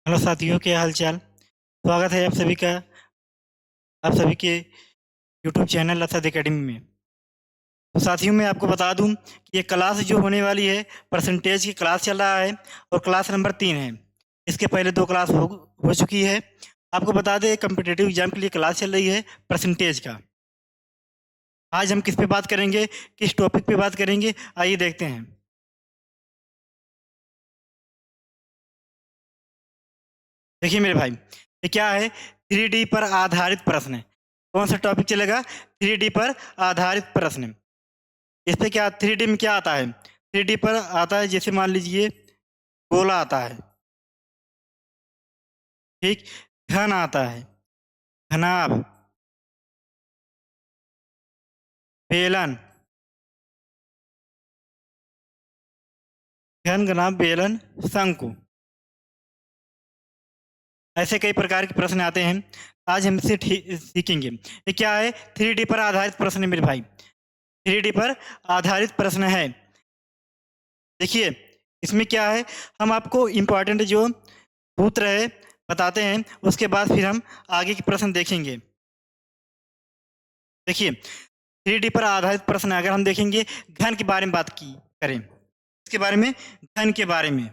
Hello साथियों, क्या हाल चाल। स्वागत है आप सभी के यूट्यूब चैनल लसद एकेडमी में। तो साथियों, मैं आपको बता दूं कि ये क्लास जो होने वाली है, परसेंटेज की क्लास चल रहा है और क्लास नंबर 3 है। इसके पहले 2 क्लास हो चुकी है। आपको बता दें, कम्पिटिटिव एग्जाम के लिए क्लास चल रही है परसेंटेज का। आज हम किस पे बात करेंगे, किस टॉपिक पे बात करेंगे, आइए देखते हैं। देखिए मेरे भाई, ये क्या है? 3D पर आधारित प्रश्न है। कौन सा टॉपिक चलेगा? 3D पर आधारित प्रश्न। इस पे क्या 3D में क्या आता है? 3D पर आता है, जैसे मान लीजिए गोला आता है, ठीक। घन आता है, घनाभ, बेलन, घन घनाभ बेलन, शंकु। ऐसे कई प्रकार के प्रश्न आते हैं। आज हम इसे सीखेंगे। ये क्या है? 3D पर आधारित प्रश्न है मेरे भाई। 3D पर आधारित प्रश्न है। देखिए, इसमें क्या है, हम आपको इम्पोर्टेंट जो सूत्र है बताते हैं, उसके बाद फिर हम आगे के प्रश्न देखेंगे। देखिए, 3D पर आधारित प्रश्न अगर हम देखेंगे, घन के बारे में बात की करें, इसके बारे में, घन के बारे में,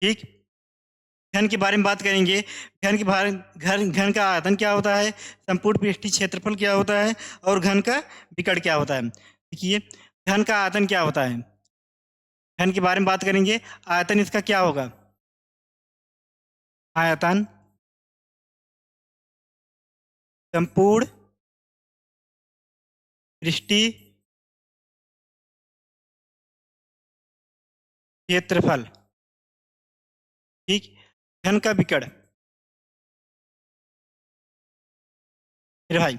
ठीक। घन के बारे में बात करेंगे। घन के बारे घन घन का आयतन क्या होता है, संपूर्ण पृष्ठीय क्षेत्रफल क्या होता है, और घन का विकर्ण क्या होता है। देखिए, घन का आयतन क्या होता है, घन के बारे में बात करेंगे। आयतन इसका क्या होगा? आयतन संपूर्ण पृष्ठीय क्षेत्रफल, ठीक। घन का विकर्ण, मेरे भाई,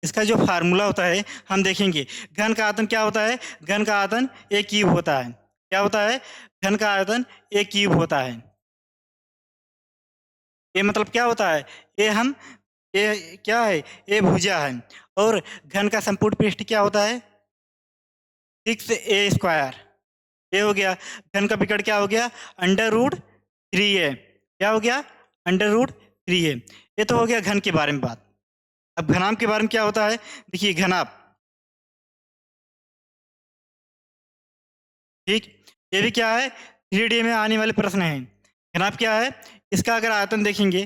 इसका जो फार्मूला होता है हम देखेंगे। घन का आयतन क्या होता है? घन का आयतन ए क्यूब होता है। क्या होता है? घन का आयतन ए क्यूब होता है। ए मतलब क्या होता है? ए हम ए क्या है? ए भुजा है। और घन का संपूर्ण पृष्ठ क्या होता है? 6a²। ये हो गया। घन का विकर्ण क्या हो गया? √3a। क्या हो गया? √3a। ये तो हो गया घन के बारे में बात। अब घनाभ के बारे में क्या होता है? देखिए, घनाभ, ठीक। ये भी क्या है? 3D में आने वाले प्रश्न हैं। घनाभ क्या है? इसका अगर आयतन देखेंगे,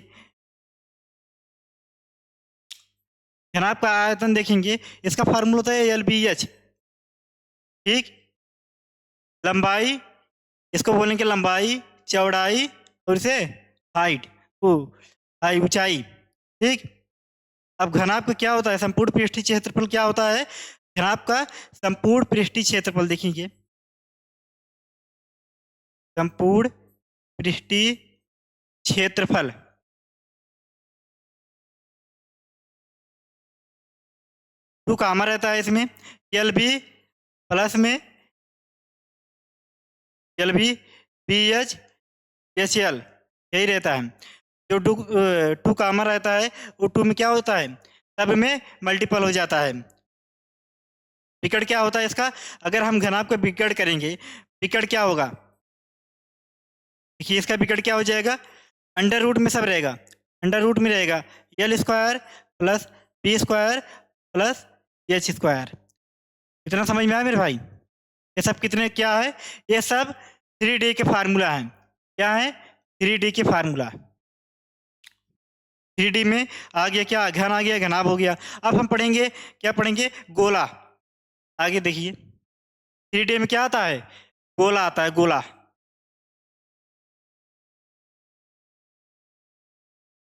घनाभ का आयतन देखेंगे, इसका फार्मूला होता है LBH, ठीक। लंबाई, इसको बोलेंगे लंबाई, चौड़ाई, और इसे हाइट, वो हाई, ऊंचाई, ठीक। अब घनाभ का क्या होता है? संपूर्ण पृष्ठीय क्षेत्रफल क्या होता है? घनाभ का संपूर्ण पृष्ठीय क्षेत्रफल देखेंगे, संपूर्ण पृष्ठीय क्षेत्रफल, टू कामा रहता है इसमें। एल बी प्लस में L B B H L, यही रहता है। जो टू कामा रहता है, वो टू में क्या होता है? सब में मल्टीपल हो जाता है। विकर्ण क्या होता है इसका? अगर हम घनाभ का विकर्ण करेंगे, विकर्ण क्या होगा? देखिए, इसका विकर्ण क्या हो जाएगा? अंडर रूट में सब रहेगा, अंडर रूट में रहेगा L² plus B² plus H²। इतना समझ में आया मेरे भाई? ये सब कितने क्या है? ये सब 3D के फार्मूला हैं। क्या है? 3D के फार्मूला। 3D में आ गया क्या? घन आ गया, घनाभ हो गया। अब हम पढ़ेंगे, क्या पढ़ेंगे? गोला। आगे देखिए, 3D में क्या आता है? गोला आता है, गोला,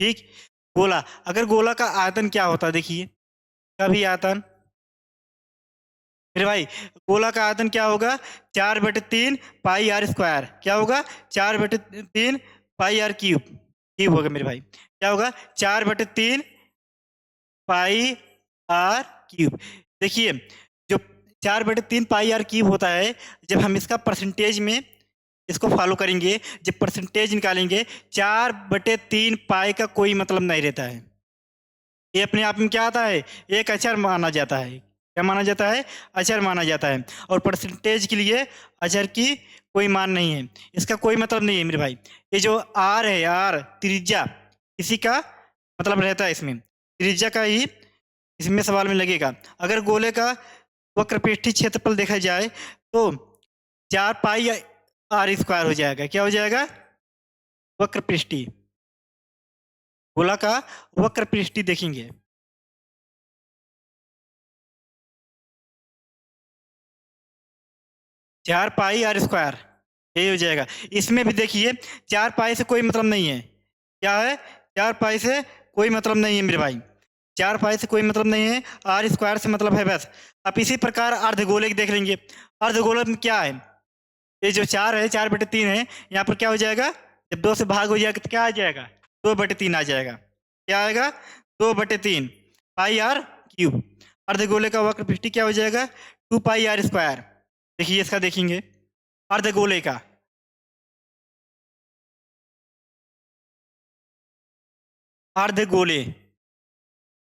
ठीक। गोला, अगर गोला का आयतन क्या होता है? देखिए, कभी आयतन, मेरे भाई, गोला का आयतन क्या होगा? 4/3 पाई आर स्क्वायर। क्या होगा? 4/3 पाई आर क्यूब, क्यूब होगा मेरे भाई। क्या होगा? 4/3 पाई आर क्यूब। देखिए, जो 4/3 पाई आर क्यूब होता है, जब हम इसका परसेंटेज में इसको फॉलो करेंगे, जब परसेंटेज निकालेंगे, 4/3 पाई का कोई मतलब नहीं रहता है। ये अपने आप में क्या आता है? एक अचर माना जाता है। क्या माना जाता है, अचर माना जाता है। और परसेंटेज के लिए अचर की कोई मान नहीं है, इसका कोई मतलब नहीं है मेरे भाई। ये जो आर है, आर त्रिज्या, इसी का मतलब रहता है, इसमें त्रिज्या का ही इसमें सवाल में लगेगा। अगर गोले का वक्रपृष्ठीय क्षेत्रफल देखा जाए तो 4 पाई आर स्क्वायर हो जाएगा। क्या हो जाएगा, वक्रपृष्ठीय, गोला का वक्रपृष्ठीय देखेंगे 4 पाई आर स्क्वायर, यही हो जाएगा। इसमें भी देखिए 4 पाई से कोई मतलब नहीं है। क्या है, 4 पाई से कोई मतलब नहीं है मेरे भाई, 4 पाई से कोई मतलब नहीं है, आर स्क्वायर से मतलब है बस। अब इसी प्रकार अर्धगोले की देख लेंगे। अर्धगोले में क्या है, ये जो 4 है, 4/3 है, यहाँ पर क्या हो जाएगा, जब 2 से भाग हो जाएगा तो क्या आ जाएगा, 2/3 आ जाएगा। क्या आएगा, 2/3 पाई आर क्यूब। अर्धगोले का वक्रपृष्ठीय क्या हो जाएगा, 2 पाई आर स्क्वायर। देखिए इसका देखेंगे अर्धगोले का, अर्धगोले,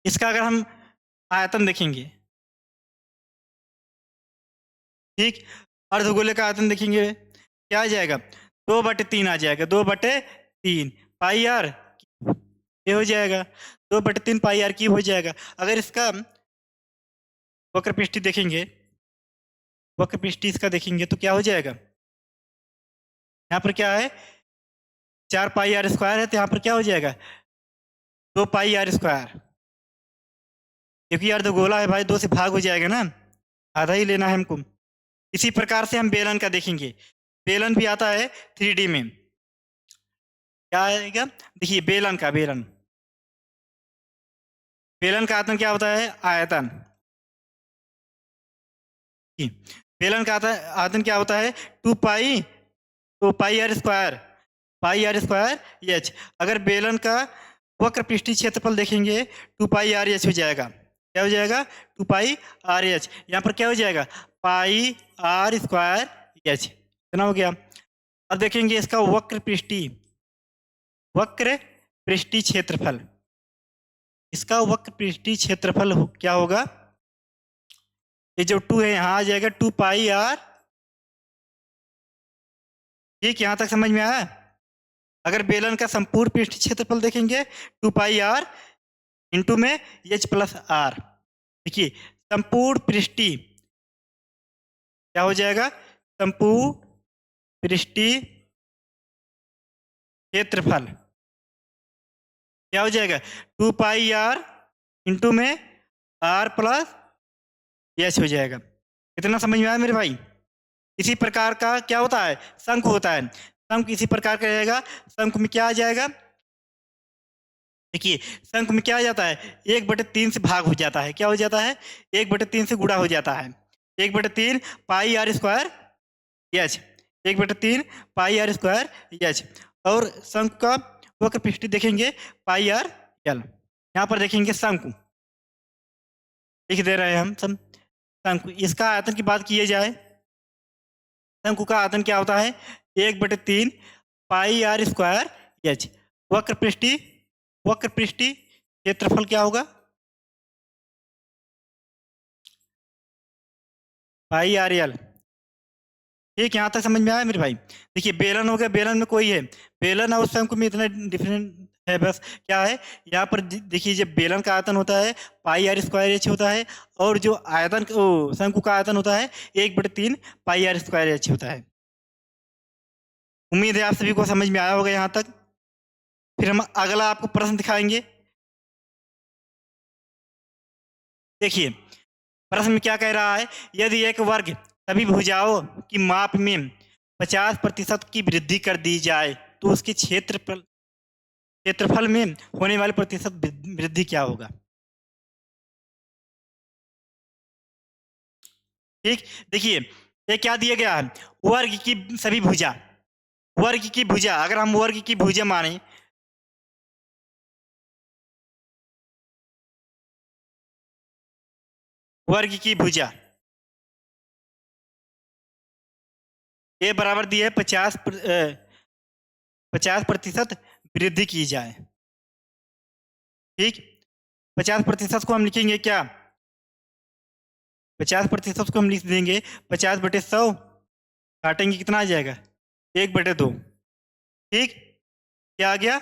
इसका अगर हम आयतन देखेंगे, ठीक, अर्धगोले का आयतन देखेंगे क्या आ जाएगा, 2/3 आ जाएगा, 2/3 पाई आर, ये हो जाएगा 2/3 पाई आर क्यूब हो जाएगा। अगर इसका वक्रपृष्ठीय देखेंगे, वक्रपृष्ठीय इसका देखेंगे तो क्या हो जाएगा, यहाँ पर क्या है, 4 पाई आर स्क्वायर है, तो यहाँ पर क्या हो जाएगा, 2 पाई आर स्क्वायर। क्योंकि अर्धगोला है भाई, 2 से भाग हो जाएगा ना, आधा ही लेना है हमको। इसी प्रकार से हम बेलन का देखेंगे। बेलन भी आता है 3D में। क्या आएगा, देखिए बेलन का, बेलन, बेलन का आयतन क्या होता है, आयतन, बेलन का आयतन क्या होता है, 2 पाई, तो pi r square, pi r square h. अगर बेलन का वक्रपृष्ठीय क्षेत्रफल देखेंगे 2 पाई आर एच हो जाएगा। क्या हो जाएगा, 2 पाई आर एच। यहाँ पर क्या हो जाएगा, पाई आर स्क्वायर एच, इतना हो गया। अब देखेंगे इसका वक्रपृष्ठीय, वक्रपृष्ठीय क्षेत्रफल, इसका वक्रपृष्ठीय क्षेत्रफल क्या होगा, ये जो 2 है यहाँ आ जाएगा 2 पाई आर। ठीक, यहाँ तक समझ में आया। अगर बेलन का संपूर्ण पृष्ठ क्षेत्रफल देखेंगे 2 पाई आर इंटू में एच प्लस आर। देखिए संपूर्ण पृष्ठीय क्या हो जाएगा, संपूर्ण पृष्ठीय क्षेत्रफल क्या हो जाएगा, 2 पाई आर इंटू में आर प्लस एच हो जाएगा। इतना समझ में आया मेरे भाई। इसी प्रकार का क्या होता है, शंकु होता है। शंकु इसी प्रकार का रहेगा। शंकु में क्या आ जाएगा, देखिए शंकु में क्या आ जाता है, 1/3 से भाग हो जाता है। क्या हो जाता है, 1/3 से गुणा हो जाता है। 1/3 pi r square h, 1/3 pi r square h. और शंकु का वक्रपृष्ठीय देखेंगे पाई आर एल। यहाँ पर देखेंगे शंकु, लिख दे रहे हैं हम सब। शंकु, इसका आयतन की बात की जाए, शंकु का आयतन क्या होता है, 1/3 पाई आर स्क्वायर एच। वक्रपृष्ठीय, वक्रपृष्ठीय क्षेत्रफल क्या होगा, पाई आर एल। ठीक, यहाँ तक समझ में आया मेरे भाई। देखिए बेलन हो गया, बेलन में कोई है, बेलन और शंकु में इतना डिफरेंट है बस। क्या है, यहाँ पर देखिए जब बेलन का आयतन होता है पाई आर स्क्वायर एच होता है, और जो आयतन शंकु का आयतन होता है 1/3 पाई आर स्क्वायर एच होता है। उम्मीद है आप सभी को समझ में आया होगा यहाँ तक। फिर हम अगला आपको प्रश्न दिखाएंगे। देखिए प्रश्न में क्या कह रहा है, यदि एक वर्ग सभी भुजाओं की माप में 50% की वृद्धि कर दी जाए तो उसके क्षेत्रफल में होने वाले प्रतिशत वृद्धि क्या होगा। ठीक, देखिए ये क्या दिया गया है, वर्ग की सभी भुजा, वर्ग की भुजा, अगर हम वर्ग की भुजा माने, वर्ग की भुजा ये बराबर दिया है 50% वृद्धि की जाए। ठीक, 50% को हम लिखेंगे क्या, 50% को हम लिख देंगे 50/100, काटेंगे कितना आ जाएगा 1/2। ठीक, क्या आ गया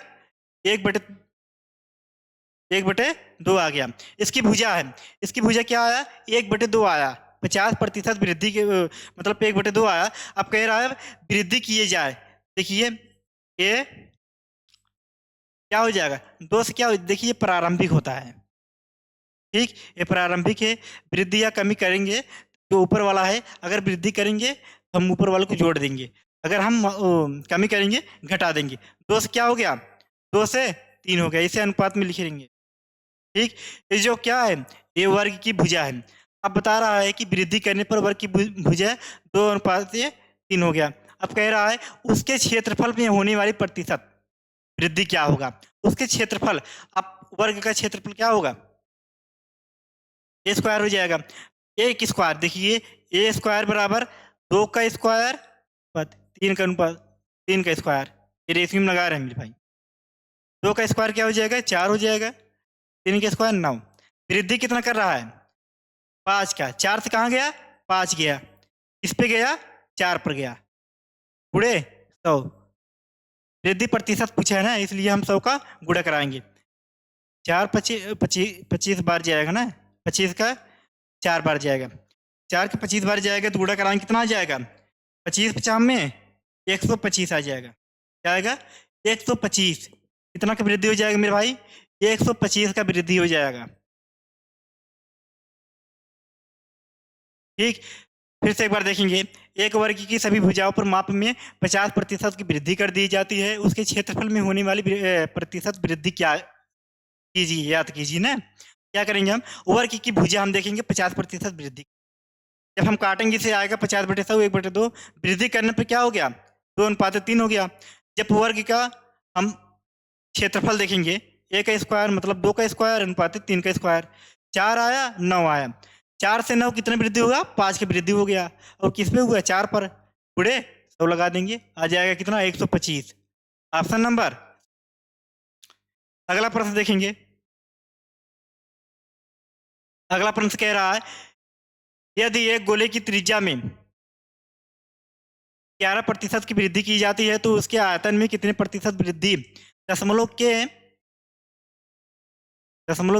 1/2 आ गया। इसकी भुजा है, इसकी भुजा क्या आया 1/2 आया। 50% वृद्धि के मतलब 1/2 आया। अब कह रहा है वृद्धि किए जाए। देखिए ये क्या हो जाएगा 2 से क्या देखिए प्रारंभिक होता है। ठीक, ये प्रारंभिक है। वृद्धि या कमी करेंगे जो ऊपर वाला है, अगर वृद्धि करेंगे तो हम ऊपर वाले को जोड़ देंगे, अगर हम कमी करेंगे घटा देंगे। 2 से क्या हो गया 2 से 3 हो गया, इसे अनुपात में लिखेंगे। ठीक, ये जो क्या है ये वर्ग की भुजा है। अब बता रहा है कि वृद्धि करने पर वर्ग की भुजा 2:3 हो गया। अब कह रहा है उसके क्षेत्रफल में होने वाली प्रतिशत वृद्धि क्या होगा, उसके क्षेत्रफल। अब वर्ग का क्षेत्रफल क्या होगा ए स्क्वायर हो जाएगा। ए की स्क्वायर देखिए ए स्क्वायर बराबर 2 का स्क्वायर 3 का अनुपात 3 का स्क्वायर, ये रेशियो में लगा रहे हैं मेरे भाई। 2 का स्क्वायर क्या हो जाएगा 4 हो जाएगा, 3 का स्क्वायर 9। वृद्धि कितना कर रहा है 5 का। 4 से कहाँ गया 5 गया, किस पे गया 4 पर गया, गुणे 100। वृद्धि प्रतिशत पूछा है ना, इसलिए हम 100 का गुणा कराएंगे। 4 25 बार जाएगा ना, 25 का 4 बार जाएगा, 4 का 25 बार जाएगा तो गुणा कराएंगे कितना आ जाएगा 25×5 में 125 आ जाएगा। क्या आएगा 125। कितना का वृद्धि हो जाएगा मेरे भाई 125 का वृद्धि हो जाएगा। ठीक, फिर से एक बार देखेंगे। एक वर्ग की सभी भुजाओं पर माप में 50% की वृद्धि कर दी जाती है, उसके क्षेत्रफल में होने वाली प्रतिशत वृद्धि क्या कीजिए, याद कीजिए ना। क्या करेंगे हम वर्ग की भुजा हम देखेंगे 50% वृद्धि। जब हम काटेंगे इसे आएगा 50/100 1/2। वृद्धि करने पर क्या हो गया 2:3 हो गया। जब वर्ग का हम क्षेत्रफल देखेंगे ए का स्क्वायर मतलब 2 का स्क्वायर अनुपात 3 का स्क्वायर, 4 आया 9 आया। 4 से 9 कितने वृद्धि होगा 5 की वृद्धि हो गया, और किस पे हुआ 4 पर, गुणे 100 लगा देंगे, आ जाएगा कितना 125। Option number. अगला प्रश्न देखेंगे। अगला प्रश्न कह रहा है यदि एक गोले की त्रिज्या में 11% की वृद्धि की जाती है तो उसके आयतन में कितने प्रतिशत वृद्धि दशमलव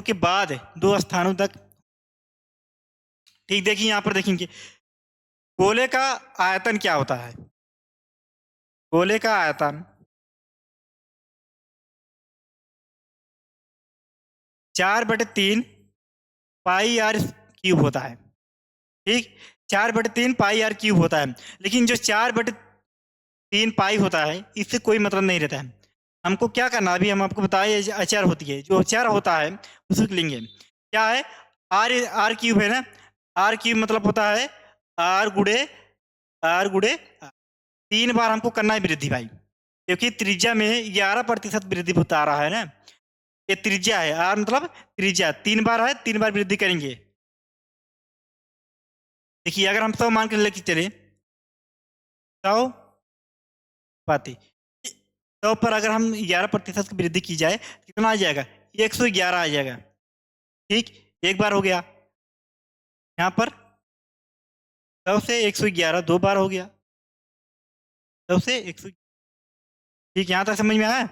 के बाद 2 स्थानों तक। ठीक, देखिए यहां पर देखेंगे गोले का आयतन क्या होता है। गोले का आयतन 4/3 पाई आर क्यूब होता है। ठीक, 4/3 पाई आर क्यूब होता है, लेकिन जो 4/3 पाई होता है इससे कोई मतलब नहीं रहता है। हमको क्या करना अभी हम आपको बताए अचर होती है, जो अचर होता है उसको लेंगे। क्या है आर आर क्यूब है ना, आर क्यूब मतलब होता है आर गुड़े 3 बार हमको करना है वृद्धि भाई, क्योंकि त्रिज्या में 11% वृद्धि बता रहा है ना। ये त्रिज्या है, आर मतलब त्रिज्या 3 बार है, 3 बार वृद्धि करेंगे। देखिए अगर हम 100 मान के लेके चले 100 पाते 100 पर अगर हम 11% की वृद्धि की जाए कितना आ जाएगा 111 आ जाएगा। ठीक, एक बार हो गया, यहाँ पर 100 से 111 2 बार हो गया, 100 से 100। ठीक, यहाँ तक समझ में आया।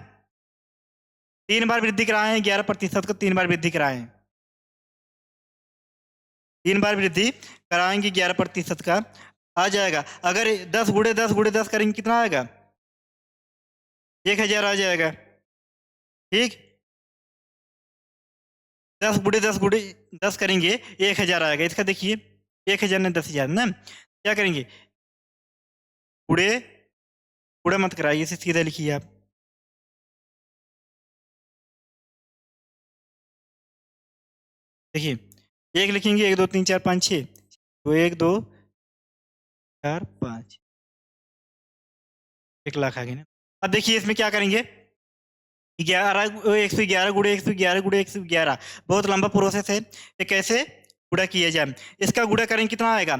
3 बार वृद्धि कराए हैं 11% को, 3 बार वृद्धि कराए हैं, 3 बार वृद्धि कराएंगे 11% का आ जाएगा। अगर 10 करेंगे कितना आएगा 1000 आ जाएगा। ठीक, 10 करेंगे 1000 आएगा। इसका देखिए 1000 ने 10,000 ना, क्या करेंगे गुड़े गुड़ा मत कराइए, इसे सीधा लिखिए आप। देखिए 1 लिखेंगे 1 2 3 4 5 6, तो 1 2 4 5 1 लाख आ गए ना। अब देखिए इसमें क्या करेंगे 111 गुड़े 111 बहुत लंबा प्रोसेस है, ये कैसे गुड़ा किया जाए। इसका गुड़ा करेंगे कितना आएगा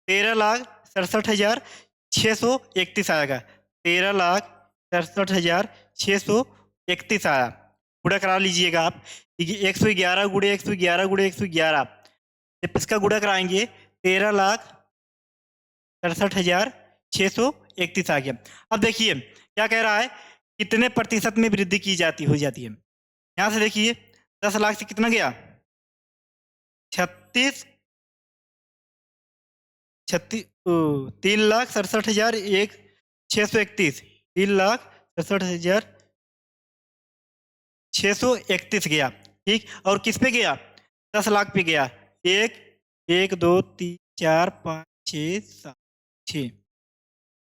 13,67,631 आएगा, 13,67,631 आया। गुड़ा करा लीजिएगा आप 111 गुड़े 111 गुड़े 111 जब इसका गुणा कराएंगे 13,67,631 आ गया। अब देखिए क्या कह रहा है, कितने प्रतिशत में वृद्धि की जाती हो जाती है। यहाँ से देखिए 10 लाख से कितना गया, 36 36 3,67,631, 3,67,631 गया। ठीक, और किस पे गया, 10 लाख पे गया। एक 1 2 3 4 5 6 7 6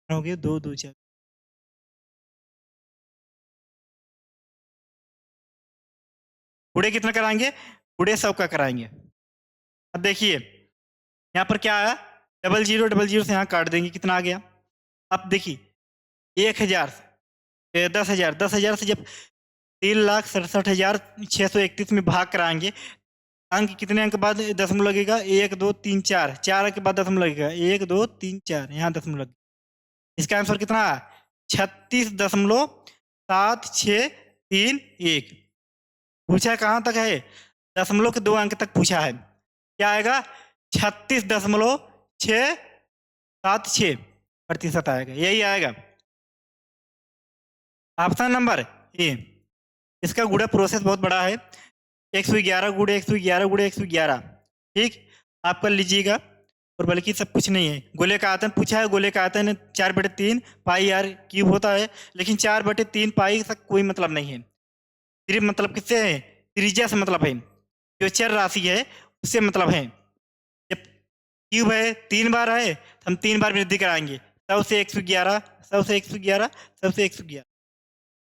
हो गया, 2 2 4। गुड़े कितना कराएंगे, गुड़े 100 का कराएंगे। अब देखिए यहाँ पर क्या आया, 0000 से यहाँ काट देंगे, कितना आ गया। अब देखिए 1,000 10,000 से जब 3,67,631 में भाग कराएंगे, अंक कितने अंक बाद दशमलव लगेगा, 1 2 3 4, 4 के बाद दशमलव लगेगा, 1 2 3 4, यहाँ दशमलव लगेगा। इसका आंसर कितना है, 36,7631। पूछा कहाँ तक है, दशमलव के 2 अंक तक पूछा है। क्या आएगा, 36,676% आएगा, यही आएगा ऑप्शन नंबर ए। इसका गुणा प्रोसेस बहुत बड़ा है, 111 गुणे 111 गुणे 111। ठीक, आप कर लीजिएगा, और बल्कि सब कुछ नहीं है। गोले का आयतन पूछा है, गोले का आयतन 4/3 पाई आर क्यूब होता है, लेकिन 4/3 पाई का कोई मतलब नहीं है। सिर्फ मतलब किससे है, त्रिज्या से मतलब है, जो चर राशि है उससे मतलब है। जब क्यूब है 3 बार है तो हम 3 बार वृद्धि कराएंगे, 100 से 111, 100 से 111, 100 से 111।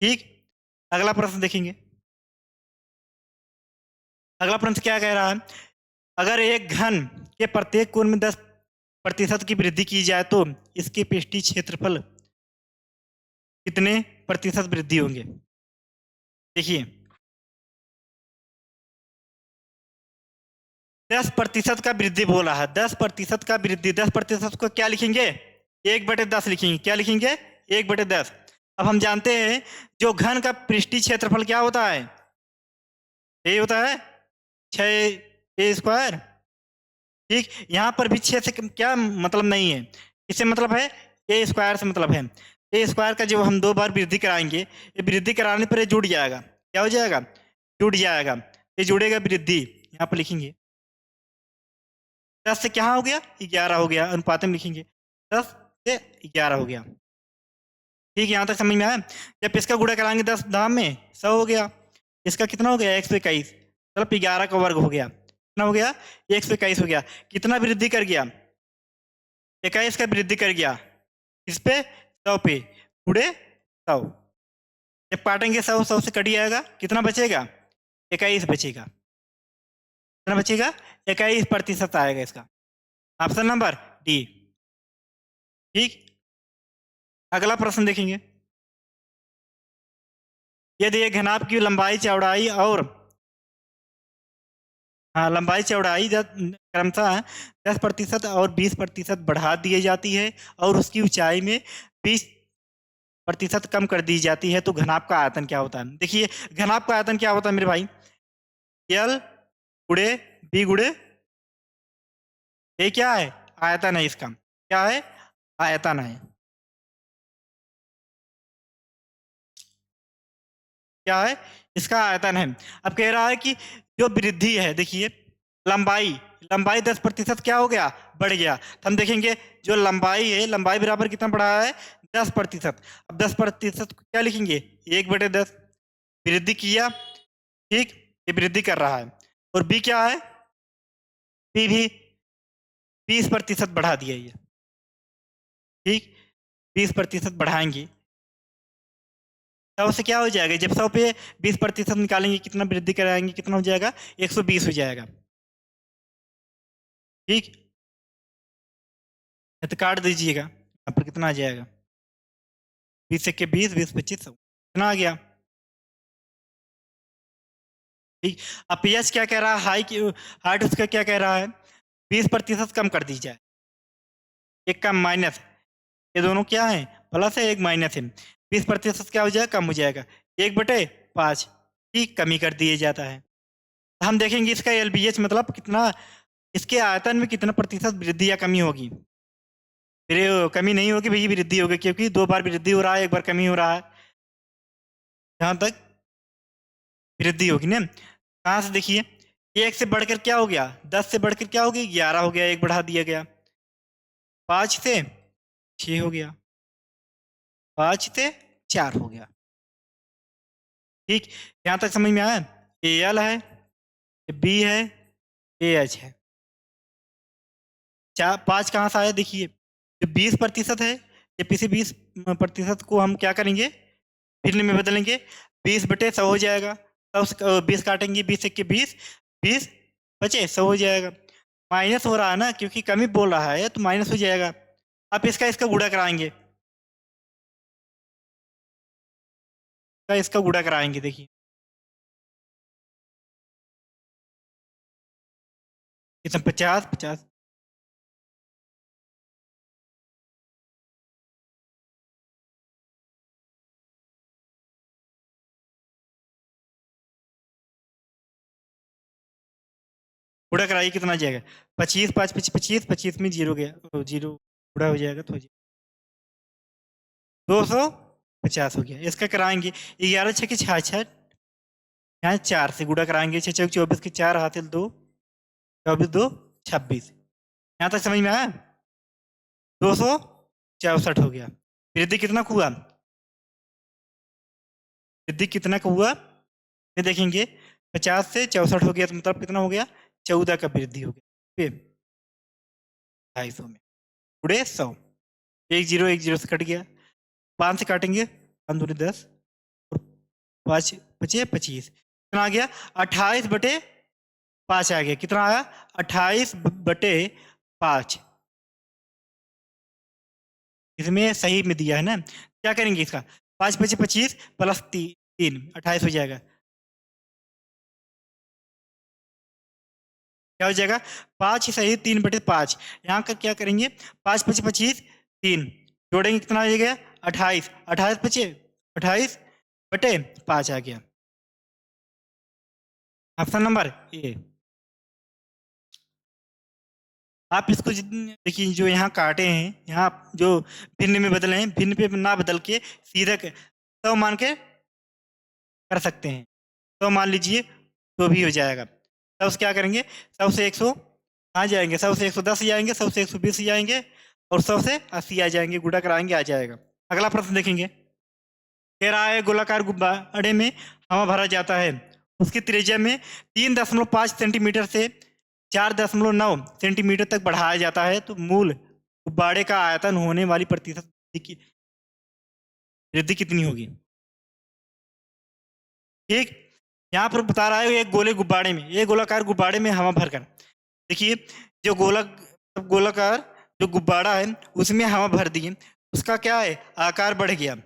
ठीक, अगला प्रश्न देखेंगे। अगला प्रश्न क्या कह रहा है, अगर एक घन के प्रत्येक कोण में 10% की वृद्धि की जाए तो इसके पृष्ठीय क्षेत्रफल कितने प्रतिशत वृद्धि होंगे। देखिए 10% का वृद्धि बोला है, 10% का वृद्धि, 10% को क्या लिखेंगे, 1/10 लिखेंगे। क्या लिखेंगे, 1/10। अब हम जानते हैं जो घन का पृष्ठीय क्षेत्रफल क्या होता है, यही होता है 6a²। ठीक, यहाँ पर भी 6 से क्या मतलब नहीं है, इससे मतलब है a² से मतलब है। a² का जो हम 2 बार वृद्धि कराएंगे, ये वृद्धि कराने पर ये जुड़ जाएगा। क्या हो जाएगा, जुड़ जाएगा, ये जुड़ेगा वृद्धि। यहाँ पर लिखेंगे 10 से क्या हो गया, 11 हो गया, अनुपात में लिखेंगे 10 से 11 हो गया। ठीक, यहाँ तक समझ में आया। जब इसका गुणा कराएंगे 10 धाम में 100 हो गया, इसका कितना हो गया, 121, मतलब 11 का वर्ग हो गया। कितना हो गया, 121 हो गया। कितना वृद्धि कर गया, 21 का वृद्धि कर गया, इस पे 100 पे, गुणे 100। जब काटेंगे 100 से कट जाएगा, कितना बचेगा, 21 बचेगा। कितना बचेगा, 21% आएगा इसका, ऑप्शन नंबर डी। ठीक, अगला प्रश्न देखेंगे। यदि एक घनाभ की लंबाई चौड़ाई और लंबाई चौड़ाई क्रमशः 10% और 20% बढ़ा दी जाती है और उसकी ऊंचाई में 20% कम कर दी जाती है, तो घनाभ का आयतन क्या होता है। देखिए घनाभ का आयतन क्या होता है मेरे भाई, L गुणे B गुणे, ये क्या है, आयतन है इसका। क्या है, आयतन है। क्या है, इसका आयतन है। अब कह रहा है कि जो वृद्धि है, देखिए लंबाई, लंबाई 10% क्या हो गया, बढ़ गया। तो हम देखेंगे जो लंबाई है, लंबाई बराबर कितना बढ़ा है, 10%। अब 10% क्या लिखेंगे, 1/10, वृद्धि किया। ठीक, ये वृद्धि कर रहा है। और बी क्या है, बी भी 20% बढ़ा दिया ये। ठीक, 20% बढ़ाएंगे, 100 से क्या हो जाएगा, जब 100 पे 20% निकालेंगे, कितना वृद्धि कराएंगे, कितना हो जाएगा, 120 हो जाएगा। ठीक, तो काट दीजिएगा, यहाँ पर कितना आ जाएगा, 20 के 20, 20 25 100, कितना आ गया। ठीक, अब पीएच क्या कह रहा है, हाइट उसका क्या कह रहा है, 20% कम कर दी जाए। एक का माइनस, ये दोनों क्या है, प्लस है, एक माइनस है। 20% क्या हो जाएगा, कम हो जाएगा, 1/5। ठीक, कमी कर दिया जाता है। हम देखेंगे इसका LBH मतलब कितना इसके आयतन में कितना प्रतिशत वृद्धि या कमी होगी? फिर कमी नहीं होगी भैया, वृद्धि होगी, क्योंकि 2 बार वृद्धि हो रहा है, 1 बार कमी हो रहा है। जहाँ तक वृद्धि होगी ना, कहाँ से देखिए, 1 से बढ़कर क्या हो गया, 10 से बढ़कर क्या हो गया, 11 हो गया, 1 बढ़ा दिया गया। 5 से 6 हो गया, 5 से 4 हो गया। ठीक, यहाँ तक समझ में आया? ए एल है, बी है, ए एच है। 5 कहाँ से आया देखिए, जो 20% है, ये पिछले 20% को हम क्या करेंगे, भिन्न में बदलेंगे, 20/100 हो जाएगा। तब 20 काटेंगे, 20 के 20, 20 बचे 100 हो जाएगा। माइनस हो रहा है ना, क्योंकि कमी बोल रहा है तो माइनस हो जाएगा। अब इसका गुणा कराएंगे, इसका गुणा कराएंगे, देखिए कितना, 50 50। गुणा कराइए, कितना आ जाएगा, 25 5 25, 25 में 0 गया, 0 गुणा हो जाएगा तो 250 हो गया। इसका कराएंगे 11 6 के 66, यहाँ 4 से गुणा कराएंगे, 6 6 24 के 4 हासिल 2, 24 2 26। यहाँ तक समझ में आया? 264 हो गया। वृद्धि कितना हुआ, वृद्धि कितना का हुआ, ये देखेंगे, 50 से 64 हो गया, तो मतलब कितना हो गया, 14 का वृद्धि हो गया। फिर 250 में गुणे 100, 1 0 से कट गया, 5 से काटेंगे, 5 दूनी 10 और 5 बचे 25, कितना आ गया, 28/5 आ गया। कितना आया, 28/5। इसमें सही में दिया है ना, क्या करेंगे इसका, 5 बचे 25 प्लस 3 28 हो जाएगा। क्या हो जाएगा, 5 ही सही, 3/5। यहाँ का क्या करेंगे, 5 पचे 25, 3 जोड़ेंगे, कितना आ जाएगा, 28, 28 बचे 28/5 आ गया। Option number A. आप इसको जितने देखिए, जो यहाँ काटे हैं, यहाँ जो भिन्न में बदले हैं, भिन्न पे ना बदल के सीधा 100 मान के कर सकते हैं। तो मान लीजिए तो भी हो जाएगा। तब से क्या करेंगे, 100 से 100 आ जाएंगे, 100 से 110 जाएंगे, 100 से 120 जाएंगे, और 100 से 80 आ जाएंगे, गुणा कराएंगे आ जाएगा। अगला प्रश्न देखेंगे, कह रहा है गोलाकार गुब्बारे में हवा भरा जाता है, उसकी त्रिज्या में 3.5 सेंटीमीटर से 4.9 सेंटीमीटर तक बढ़ाया जाता है, तो मूल गुब्बारे का आयतन होने वाली प्रतिशत वृद्धि कितनी होगी? ठीक, यहाँ पर बता रहा है एक गोले गुब्बारे में, एक गोलाकार गुब्बारे में हवा भरकर, देखिए जो गोलाकार जो गुब्बारा है उसमें हवा भर दी, उसका क्या है, आकार बढ़ गया।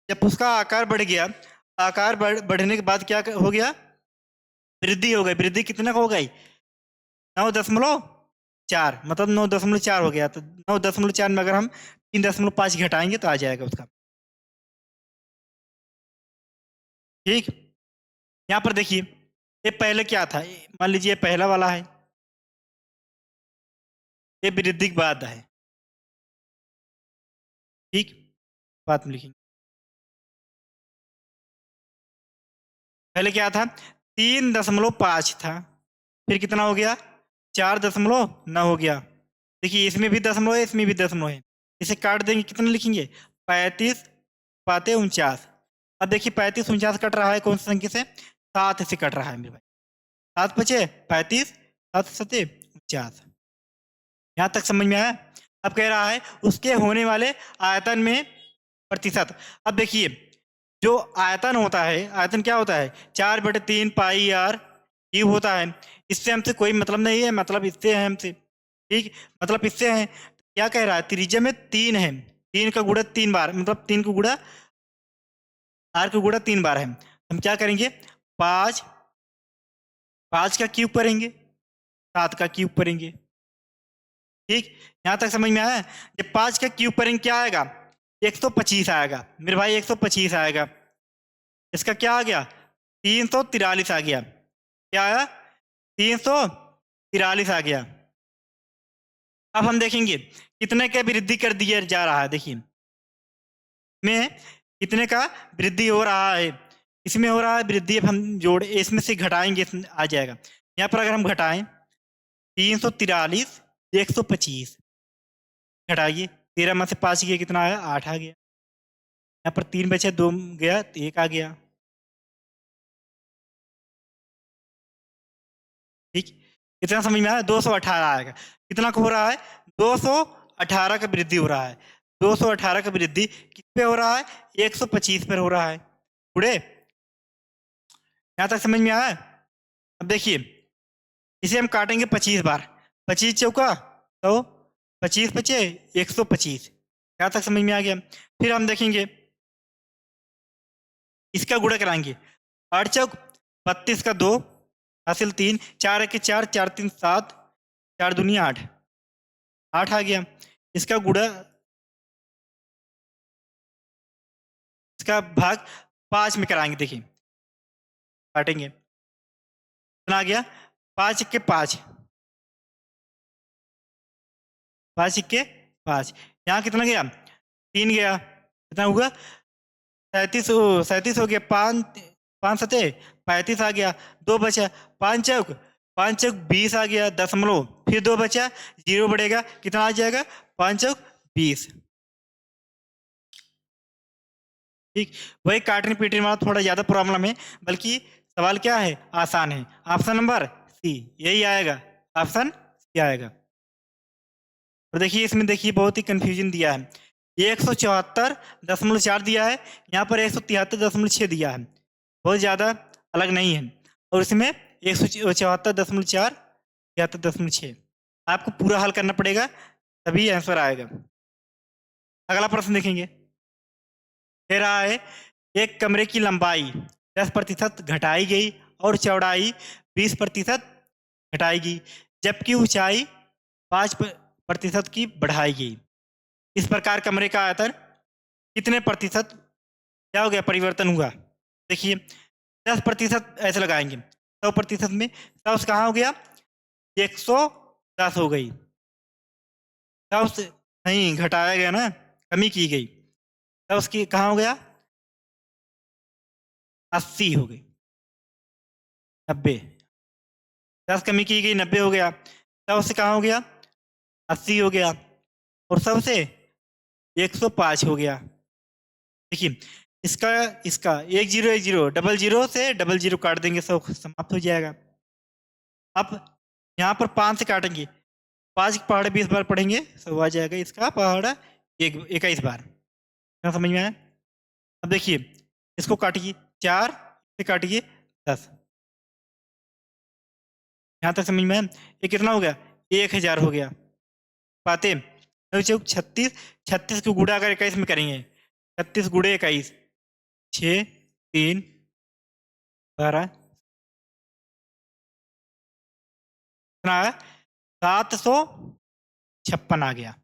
जब उसका आकार बढ़ गया, आकार बढ़ने के बाद क्या हो गया, वृद्धि हो गई। वृद्धि कितना हो गई, 9.4, मतलब 9.4 हो गया। तो 9.4 में अगर हम 3.5 घटाएंगे तो आ जाएगा उसका। ठीक, यहाँ पर देखिए, ये पहले क्या था, मान लीजिए पहला वाला है, ये वृद्धि के बाद है। ठीक, बाद में लिखेंगे, पहले क्या था, 3.5 था, फिर कितना हो गया, 4.9 हो गया। देखिए इसमें भी दशमलव है, इसमें भी दशमलव है, इसे काट देंगे, कितना लिखेंगे, 35 पाते 49। अब देखिए 35 49 कट रहा है कौन सी संख्या से, 7 से कट रहा है मेरे भाई, 7 बचे 35, 7 सते 49। यहाँ तक समझ में आया? अब कह रहा है उसके होने वाले आयतन में प्रतिशत। अब देखिए जो आयतन होता है, आयतन क्या होता है, 4/3 पाई आर क्यूब होता है। इससे हमसे कोई मतलब नहीं है, मतलब इससे है हमसे। ठीक, मतलब इससे है, क्या कह रहा है, त्रिज्या में 3 है, 3 का गुणा 3 बार, मतलब 3 का गुणा आर का गुणा 3 बार है। हम क्या करेंगे, 5 5 का क्यूब करेंगे, 7 का क्यूब करेंगे। ठीक, यहाँ तक समझ में आया? जब 5 का क्यूब करेंगे क्या आएगा, 125 आएगा मेरे भाई, 125 आएगा। इसका क्या आ गया, 343 आ गया। क्या आया, 343 आ गया। अब हम देखेंगे कितने का वृद्धि कर दिया जा रहा है। देखिए में कितने का वृद्धि हो रहा है, इसमें हो रहा है वृद्धि। अब हम जोड़ इसमें से घटाएंगे, इसमें आ जाएगा। यहाँ पर अगर हम घटाएं 343 125 घटाइए, 13 में से 5 गया कितना आया, 8 आ गया। यहाँ पर 3 बचे, 2 गया तो 1 आ गया। ठीक, कितना समझ में आया, 218 आएगा। कितना का हो रहा है, 218 का वृद्धि हो रहा है। 218 का वृद्धि किस पे हो रहा है, 125 पर हो रहा है। पूरे यहाँ तक समझ में आया। अब देखिए इसे हम काटेंगे 25 बार, 25 चौका तो 25 बचे 125। यहाँ तक समझ में आ गया। फिर हम देखेंगे इसका गुणा कराएंगे, 8 चौक 32 का 2 हासिल 3, 4 के 4, 4 3 7, 4 दूनी 8, 8 आ गया। इसका गुणा, इसका भाग 5 में कराएंगे। देखिए काटेंगे, कितना आ गया, 5 के 5, 5 के 5। यहाँ कितना गया, 3 गया, कितना हुआ 37, 37 हो गया। 5 5 सते 35 आ गया। 2 बचा, 5 चौक 5 चौक 20 आ गया दशमलव, फिर 2 बचा, 0 बढ़ेगा, कितना आ जाएगा 5 चौक 20। ठीक, वही काटने पीटने वाला थोड़ा ज्यादा प्रॉब्लम है, बल्कि सवाल क्या है, आसान है। ऑप्शन नंबर सी यही आएगा, ऑप्शन सी आएगा। और देखिए इसमें देखिए बहुत ही कंफ्यूजन दिया है, 174.4 दिया है, यहाँ पर 173.6 दिया है, बहुत ज़्यादा अलग नहीं है। और इसमें 174.4 73.6, आपको पूरा हल करना पड़ेगा तभी आंसर आएगा। अगला प्रश्न देखेंगे, कह रहा है एक कमरे की लंबाई 10% घटाई गई और चौड़ाई 20% घटाई गई, जबकि ऊंचाई 5% की बढ़ाई गई। इस प्रकार कमरे का आयतन कितने प्रतिशत क्या हो गया, परिवर्तन हुआ। देखिए 10% ऐसे लगाएंगे, 100% में 100 कहाँ हो गया, 110 हो गई। 100 नहीं घटाया गया ना, कमी की गई, 100 की कहाँ हो गया, 80 हो गई, 90, 10 कमी की गई 90 हो गया। 100 से कहाँ हो गया, 80 हो गया, और 100 से 105 हो गया। देखिए इसका इसका 1 0 1 0 डबल जीरो से डबल जीरो काट देंगे, सब समाप्त हो जाएगा। अब यहाँ पर 5 से काटेंगे, 5 के पहाड़ 20 बार पढ़ेंगे, सब आ जाएगा। इसका पहाड़ 21 बार, क्या समझ में आया। अब देखिए इसको काटिए, 4 से काटिए 10, यहाँ तक समझ में आया। ये कितना हो गया, 1000 हो गया। पाते 36, 36 को गुणा अगर 21 में करेंगे, 36 गुणे 21, 6 3 12, कितना आया, 756 आ गया,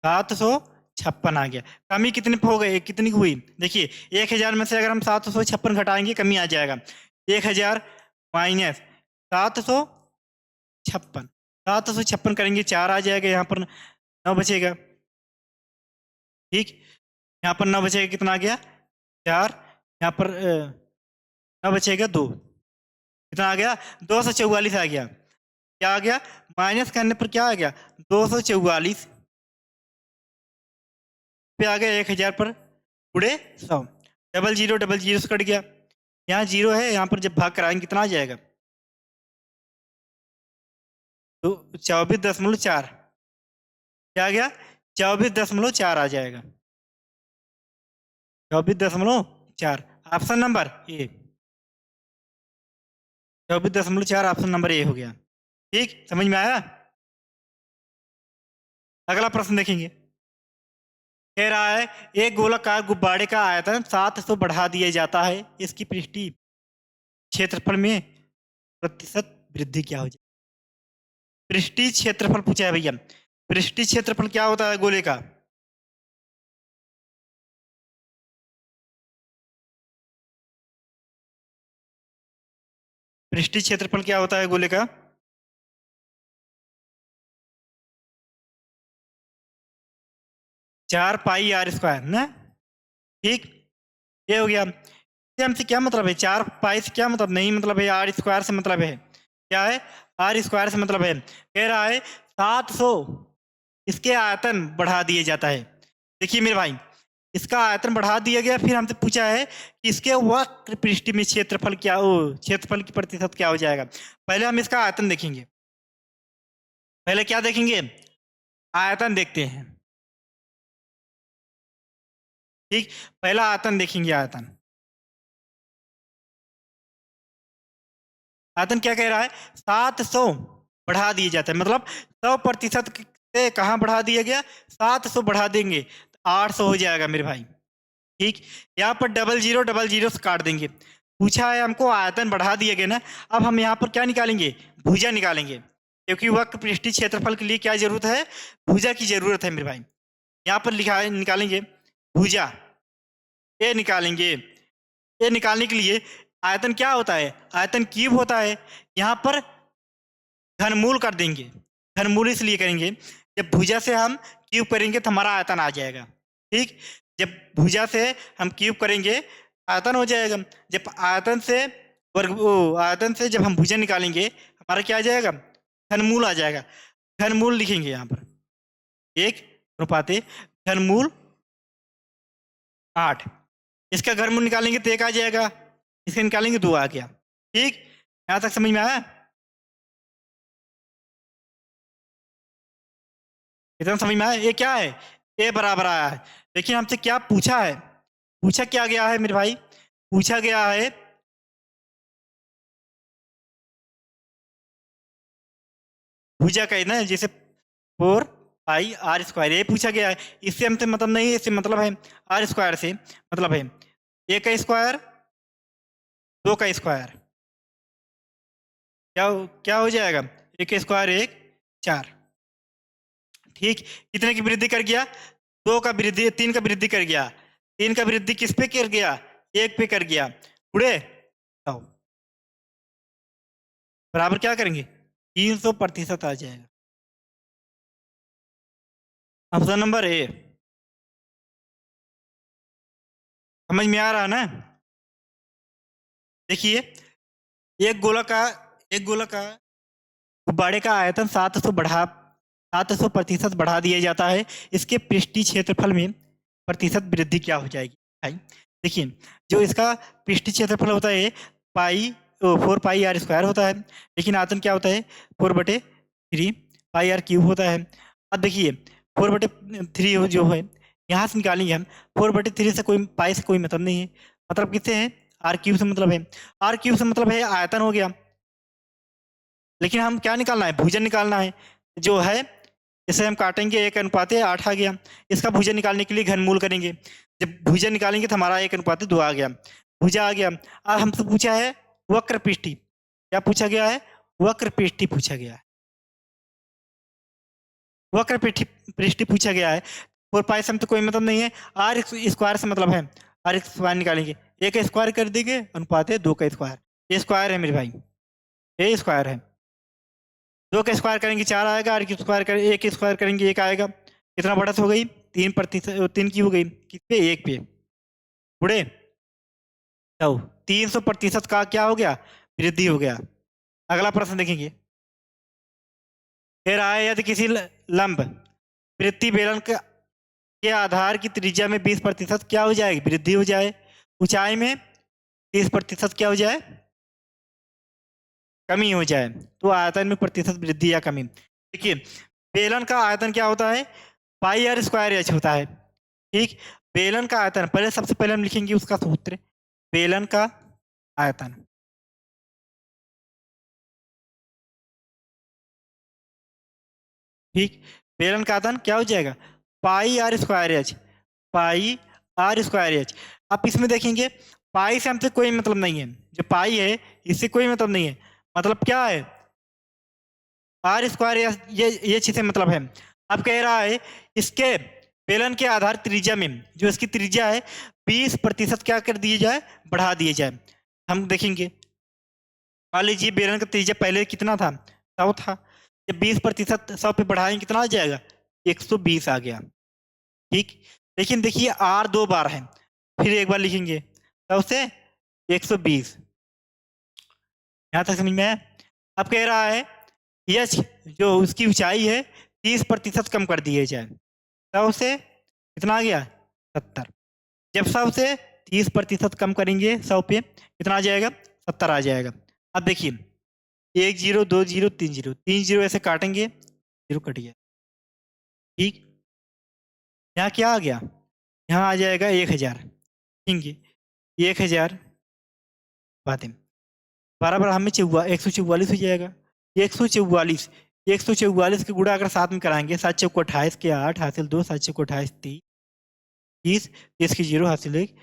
756 आ गया। कमी कितने पे हो गई, कितनी हुई, देखिए 1000 में से अगर हम 756 घटाएंगे कमी आ जाएगा, 1000 माइनस 756, 756 करेंगे 4 आ जाएगा, यहाँ पर 9 बचेगा। ठीक, यहाँ पर 9 बचेगा, कितना आ गया 4, यहाँ पर 9 बचेगा 2, कितना आ गया 244 आ गया। क्या आ गया, माइनस करने पर क्या आ गया, 244 पे आ गया, 1000 पर गुणे 100, डबल जीरो से कट गया। यहाँ जीरो है, यहाँ पर जब भाग कराएंगे कितना आ जाएगा, तो 24.4, क्या आ गया 24.4 आ जाएगा, 24.4, option number A, 24.4 option number A हो गया। ठीक, समझ में आया। अगला प्रश्न देखेंगे, कह रहा है एक गोलाकार गुब्बारे का आयतन 700 बढ़ा दिया जाता है, इसकी पृष्ठीय क्षेत्रफल में प्रतिशत वृद्धि क्या हो जाए। पृष्ठीय क्षेत्रफल पूछा है भैया, पृष्ठीय क्षेत्रफल क्या होता है गोले का, पृष्ठीय क्षेत्रफल क्या होता है गोले का? चार पाई आर स्क्वायर ना। ठीक, ये हो गया। इससे हमसे क्या मतलब है? चार पाई से क्या मतलब? नहीं मतलब है, आर स्क्वायर से मतलब है। क्या है? आर स्क्वायर से मतलब है। कह रहा है 700 इसके आयतन बढ़ा दिए जाता है। देखिए मेरे भाई, इसका आयतन बढ़ा दिया गया, फिर हमसे पूछा है कि इसके वक्र पृष्ठ में क्षेत्रफल क्या हो, क्षेत्रफल की प्रतिशत क्या हो जाएगा। पहले हम इसका आयतन देखेंगे। पहले क्या देखेंगे? आयतन देखते हैं। ठीक, पहला आयतन देखेंगे। आयतन, आयतन क्या कह रहा है? 700 बढ़ा दिया जाता है, मतलब 100% से कहाँ बढ़ा दिया गया? 700 बढ़ा देंगे तो 800 हो जाएगा मेरे भाई। ठीक, यहाँ पर डबल जीरो से काट देंगे। पूछा है हमको, आयतन बढ़ा दिए गए ना। अब हम यहाँ पर क्या निकालेंगे? भुजा निकालेंगे, क्योंकि वक्र पृष्ठीय क्षेत्रफल के लिए क्या जरूरत है? भुजा की जरूरत है मेरे भाई। यहाँ पर लिखा है, निकालेंगे भुजा। ये निकालेंगे। ये निकालने के लिए आयतन क्या होता है? आयतन क्यूब होता है। यहाँ पर घनमूल कर देंगे। घनमूल इसलिए करेंगे, जब भुजा से हम क्यूब करेंगे तो हमारा आयतन आ जाएगा। ठीक, जब भुजा से हम क्यूब करेंगे आयतन हो जाएगा। जब आयतन से आयतन से जब हम भुजा निकालेंगे हमारा क्या आ जाएगा? घनमूल आ जाएगा। घनमूल लिखेंगे यहाँ पर, एक अनुपाते घनमूल 8। इसका घनमूल निकालेंगे तो एक आ जाएगा, इसका निकालेंगे 2 आ गया। ठीक, यहाँ तक समझ में आया? इतना समझ में आया? ये क्या है? ए बराबर आया है। देखिए हमसे क्या पूछा है? पूछा क्या गया है मेरे भाई? पूछा गया है भुजा का है ना, जैसे 4 पाई आर स्क्वायर, ये पूछा गया है। इससे हमसे मतलब नहीं है, इससे मतलब है आर स्क्वायर से मतलब है ए का स्क्वायर, 2 का स्क्वायर। क्या हो जाएगा? ए का स्क्वायर 1, 4। ठीक, कितने की वृद्धि कर गया? 2 का वृद्धि, 3 का वृद्धि कर गया। 3 का वृद्धि किस पे कर गया? 1 पे कर गया। बुढ़े आओ, बराबर क्या करेंगे? 300% आ जाएगा। Option number A. समझ में आ रहा है ना? देखिए, एक गोला का एक गोला का गुब्बारे का आयतन 700% बढ़ा दिया जाता है। इसके पृष्ठीय क्षेत्रफल में प्रतिशत वृद्धि क्या हो जाएगी भाई? देखिए, जो इसका पृष्ठीय क्षेत्रफल होता है पाई 4 पाई आर स्क्वायर होता है, लेकिन आयतन क्या होता है? 4/3 पाई आर क्यूब होता है। अब देखिए 4/3 जो है, यहाँ से निकालेंगे हम। 4/3 से कोई, पाई से कोई मतलब नहीं है। मतलब किससे है? आर क्यूब से मतलब है। आर क्यूब से मतलब है आयतन हो गया। लेकिन हम क्या निकालना है? भुजन निकालना है, जो है इसे हम काटेंगे 1:8 आ गया। इसका भुजन निकालने के लिए घनमूल करेंगे। जब भुजन निकालेंगे तो हमारा 1:2 आ गया, भुजा आ गया। अब हमसे पूछा है वक्र पृष्ठी। क्या पूछा गया है? वक्र पृष्ठी पूछा गया है। वक्र पृष्ठी पृष्ठी पूछा गया है। 4 पाई से हम तो कोई मतलब नहीं है। आर स्क्वायर से मतलब है। आर स्क्वायर निकालेंगे, ए का स्क्वायर कर देंगे, अनुपात है 2 का स्क्वायर। ये स्क्वायर है मेरे भाई, ये स्क्वायर है। 2 का स्क्वायर करेंगे 4 आएगा, और स्क्वायर करें, एक स्क्वायर करेंगे 1 आएगा। कितना बढ़त हो गई? 3%, 3 की हो गई किस पे? 1 पे। बुढ़े तो 300% का क्या हो गया? वृद्धि हो गया। अगला प्रश्न देखेंगे। कह रहा है यदि किसी लंब वृत्तीय बेलन के आधार की त्रिज्या में 20% क्या हो जाएगी? वृद्धि हो जाए। ऊंचाई में 30% क्या हो जाए? कमी हो जाए। तो आयतन में प्रतिशत वृद्धि या कमी। देखिए, बेलन का आयतन क्या होता है? पाई आर स्क्वायर एच होता है। ठीक, बेलन का आयतन, पहले सबसे पहले हम लिखेंगे उसका सूत्र। बेलन का आयतन, ठीक, बेलन का आयतन क्या हो जाएगा? Pi r square h, pi r square h. आप इसमें देखेंगे पाई से हमसे कोई मतलब नहीं है, जो पाई है इससे कोई मतलब नहीं है। मतलब क्या है? आर स्क्वायर ये चीज से मतलब है। अब कह रहा है इसके बेलन के आधार त्रिज्या में, जो इसकी त्रिज्या है, 20% क्या कर दिए जाए? बढ़ा दिए जाए। हम देखेंगे मान लीजिए बेलन का त्रिज्या पहले कितना था, 100 था। जब 20% 100 पे बढ़ाएंगे कितना आ जाएगा, 120 आ गया। ठीक। लेकिन देखिए आर 2 बार है, फिर एक बार लिखेंगे, तब से 120। यहाँ तक समझ में आया। अब कह रहा है यच जो उसकी ऊंचाई है 30% कम कर दिए जाए, तब से कितना आ गया, 70। जब 100 से 30% कम करेंगे 100 पे कितना आ जाएगा, 70 आ जाएगा। अब देखिए 1 0 2 0 3 0, 3 0 ऐसे काटेंगे, जीरो कट गया। ठीक। यहाँ क्या आ गया, यहाँ आ जाएगा 1000। ठीक है, 1000 बातें बराबर हमें 144 हो जाएगा। 144, 144 के गुणा अगर साथ में कराएंगे, 7 चौक 28 के 8 हासिल 2, 7 चौक 28 30, 30 की 0 हासिल 1,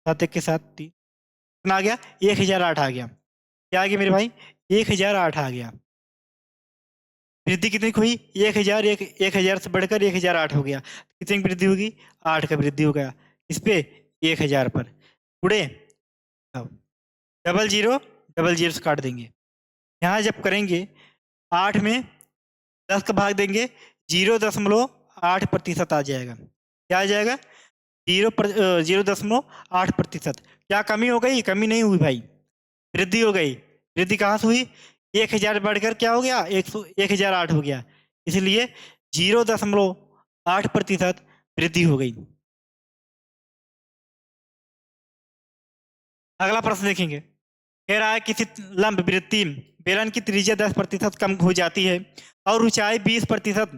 7 1 के 7 3, कितना आ गया, 1008 आ गया। क्या आ गया मेरे भाई, 1008 आ गया। वृद्धि कितनी की हुई, 1000 से बढ़कर 1008 हो गया। कितनी की वृद्धि होगी, 8 का वृद्धि हो गया इस पे 1000 पर। गुणे डबल जीरो से काट देंगे। यहाँ जब करेंगे 8 में 10 का भाग देंगे, 0.8% आ जाएगा। क्या आ जाएगा, 0.8%। क्या कमी हो गई, कमी नहीं हुई भाई, वृद्धि हो गई। वृद्धि कहाँ से हुई, 1000 बढ़कर क्या हो गया, 1008 हो गया, इसलिए 0.8% वृद्धि हो गई। अगला प्रश्न देखेंगे। कह रहा है किसी लंब वृत्ति बेलन की त्रिज्या 10% कम हो जाती है और ऊंचाई 20%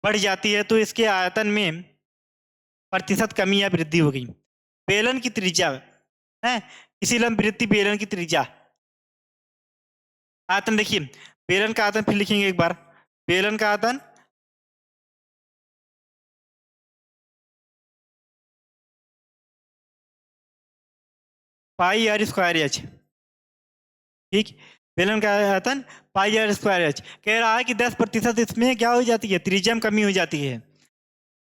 बढ़ जाती है, तो इसके आयतन में प्रतिशत कमी या वृद्धि हो गई। बेलन की त्रिज्या है, किसी लंब वृत्ति बेलन की त्रिज्या, आयतन देखिए, बेलन का आयतन फिर लिखेंगे एक बार। बेलन का आयतन पाई आर स्क्वायर एच। ठीक। बेलन का आयतन पाई आर स्क्वायर एच। कह रहा है कि 10% इसमें क्या हो जाती है, त्रिज्या में कमी हो जाती है।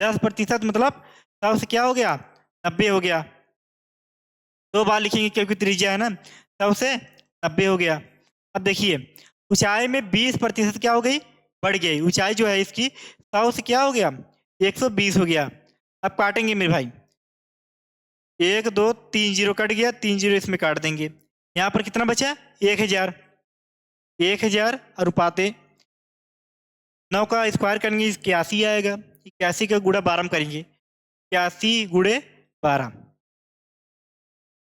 10% मतलब 100 से क्या हो गया, 90 हो गया। 2 बार लिखेंगे क्योंकि त्रिज्या है ना, 100 से 90 हो गया। अब देखिए ऊंचाई में 20% क्या हो गई, बढ़ गई। ऊंचाई जो है इसकी 100 से क्या हो गया, 120 हो गया। अब काटेंगे मेरे भाई, 1 2 3 0 कट गया, 3 0 इसमें काट देंगे। यहाँ पर कितना बचा, 1000। 1000 और उपाते 9 का स्क्वायर करेंगे, 81 आएगा। 81 का गुणा 12 करेंगे, 81 गुणे 12,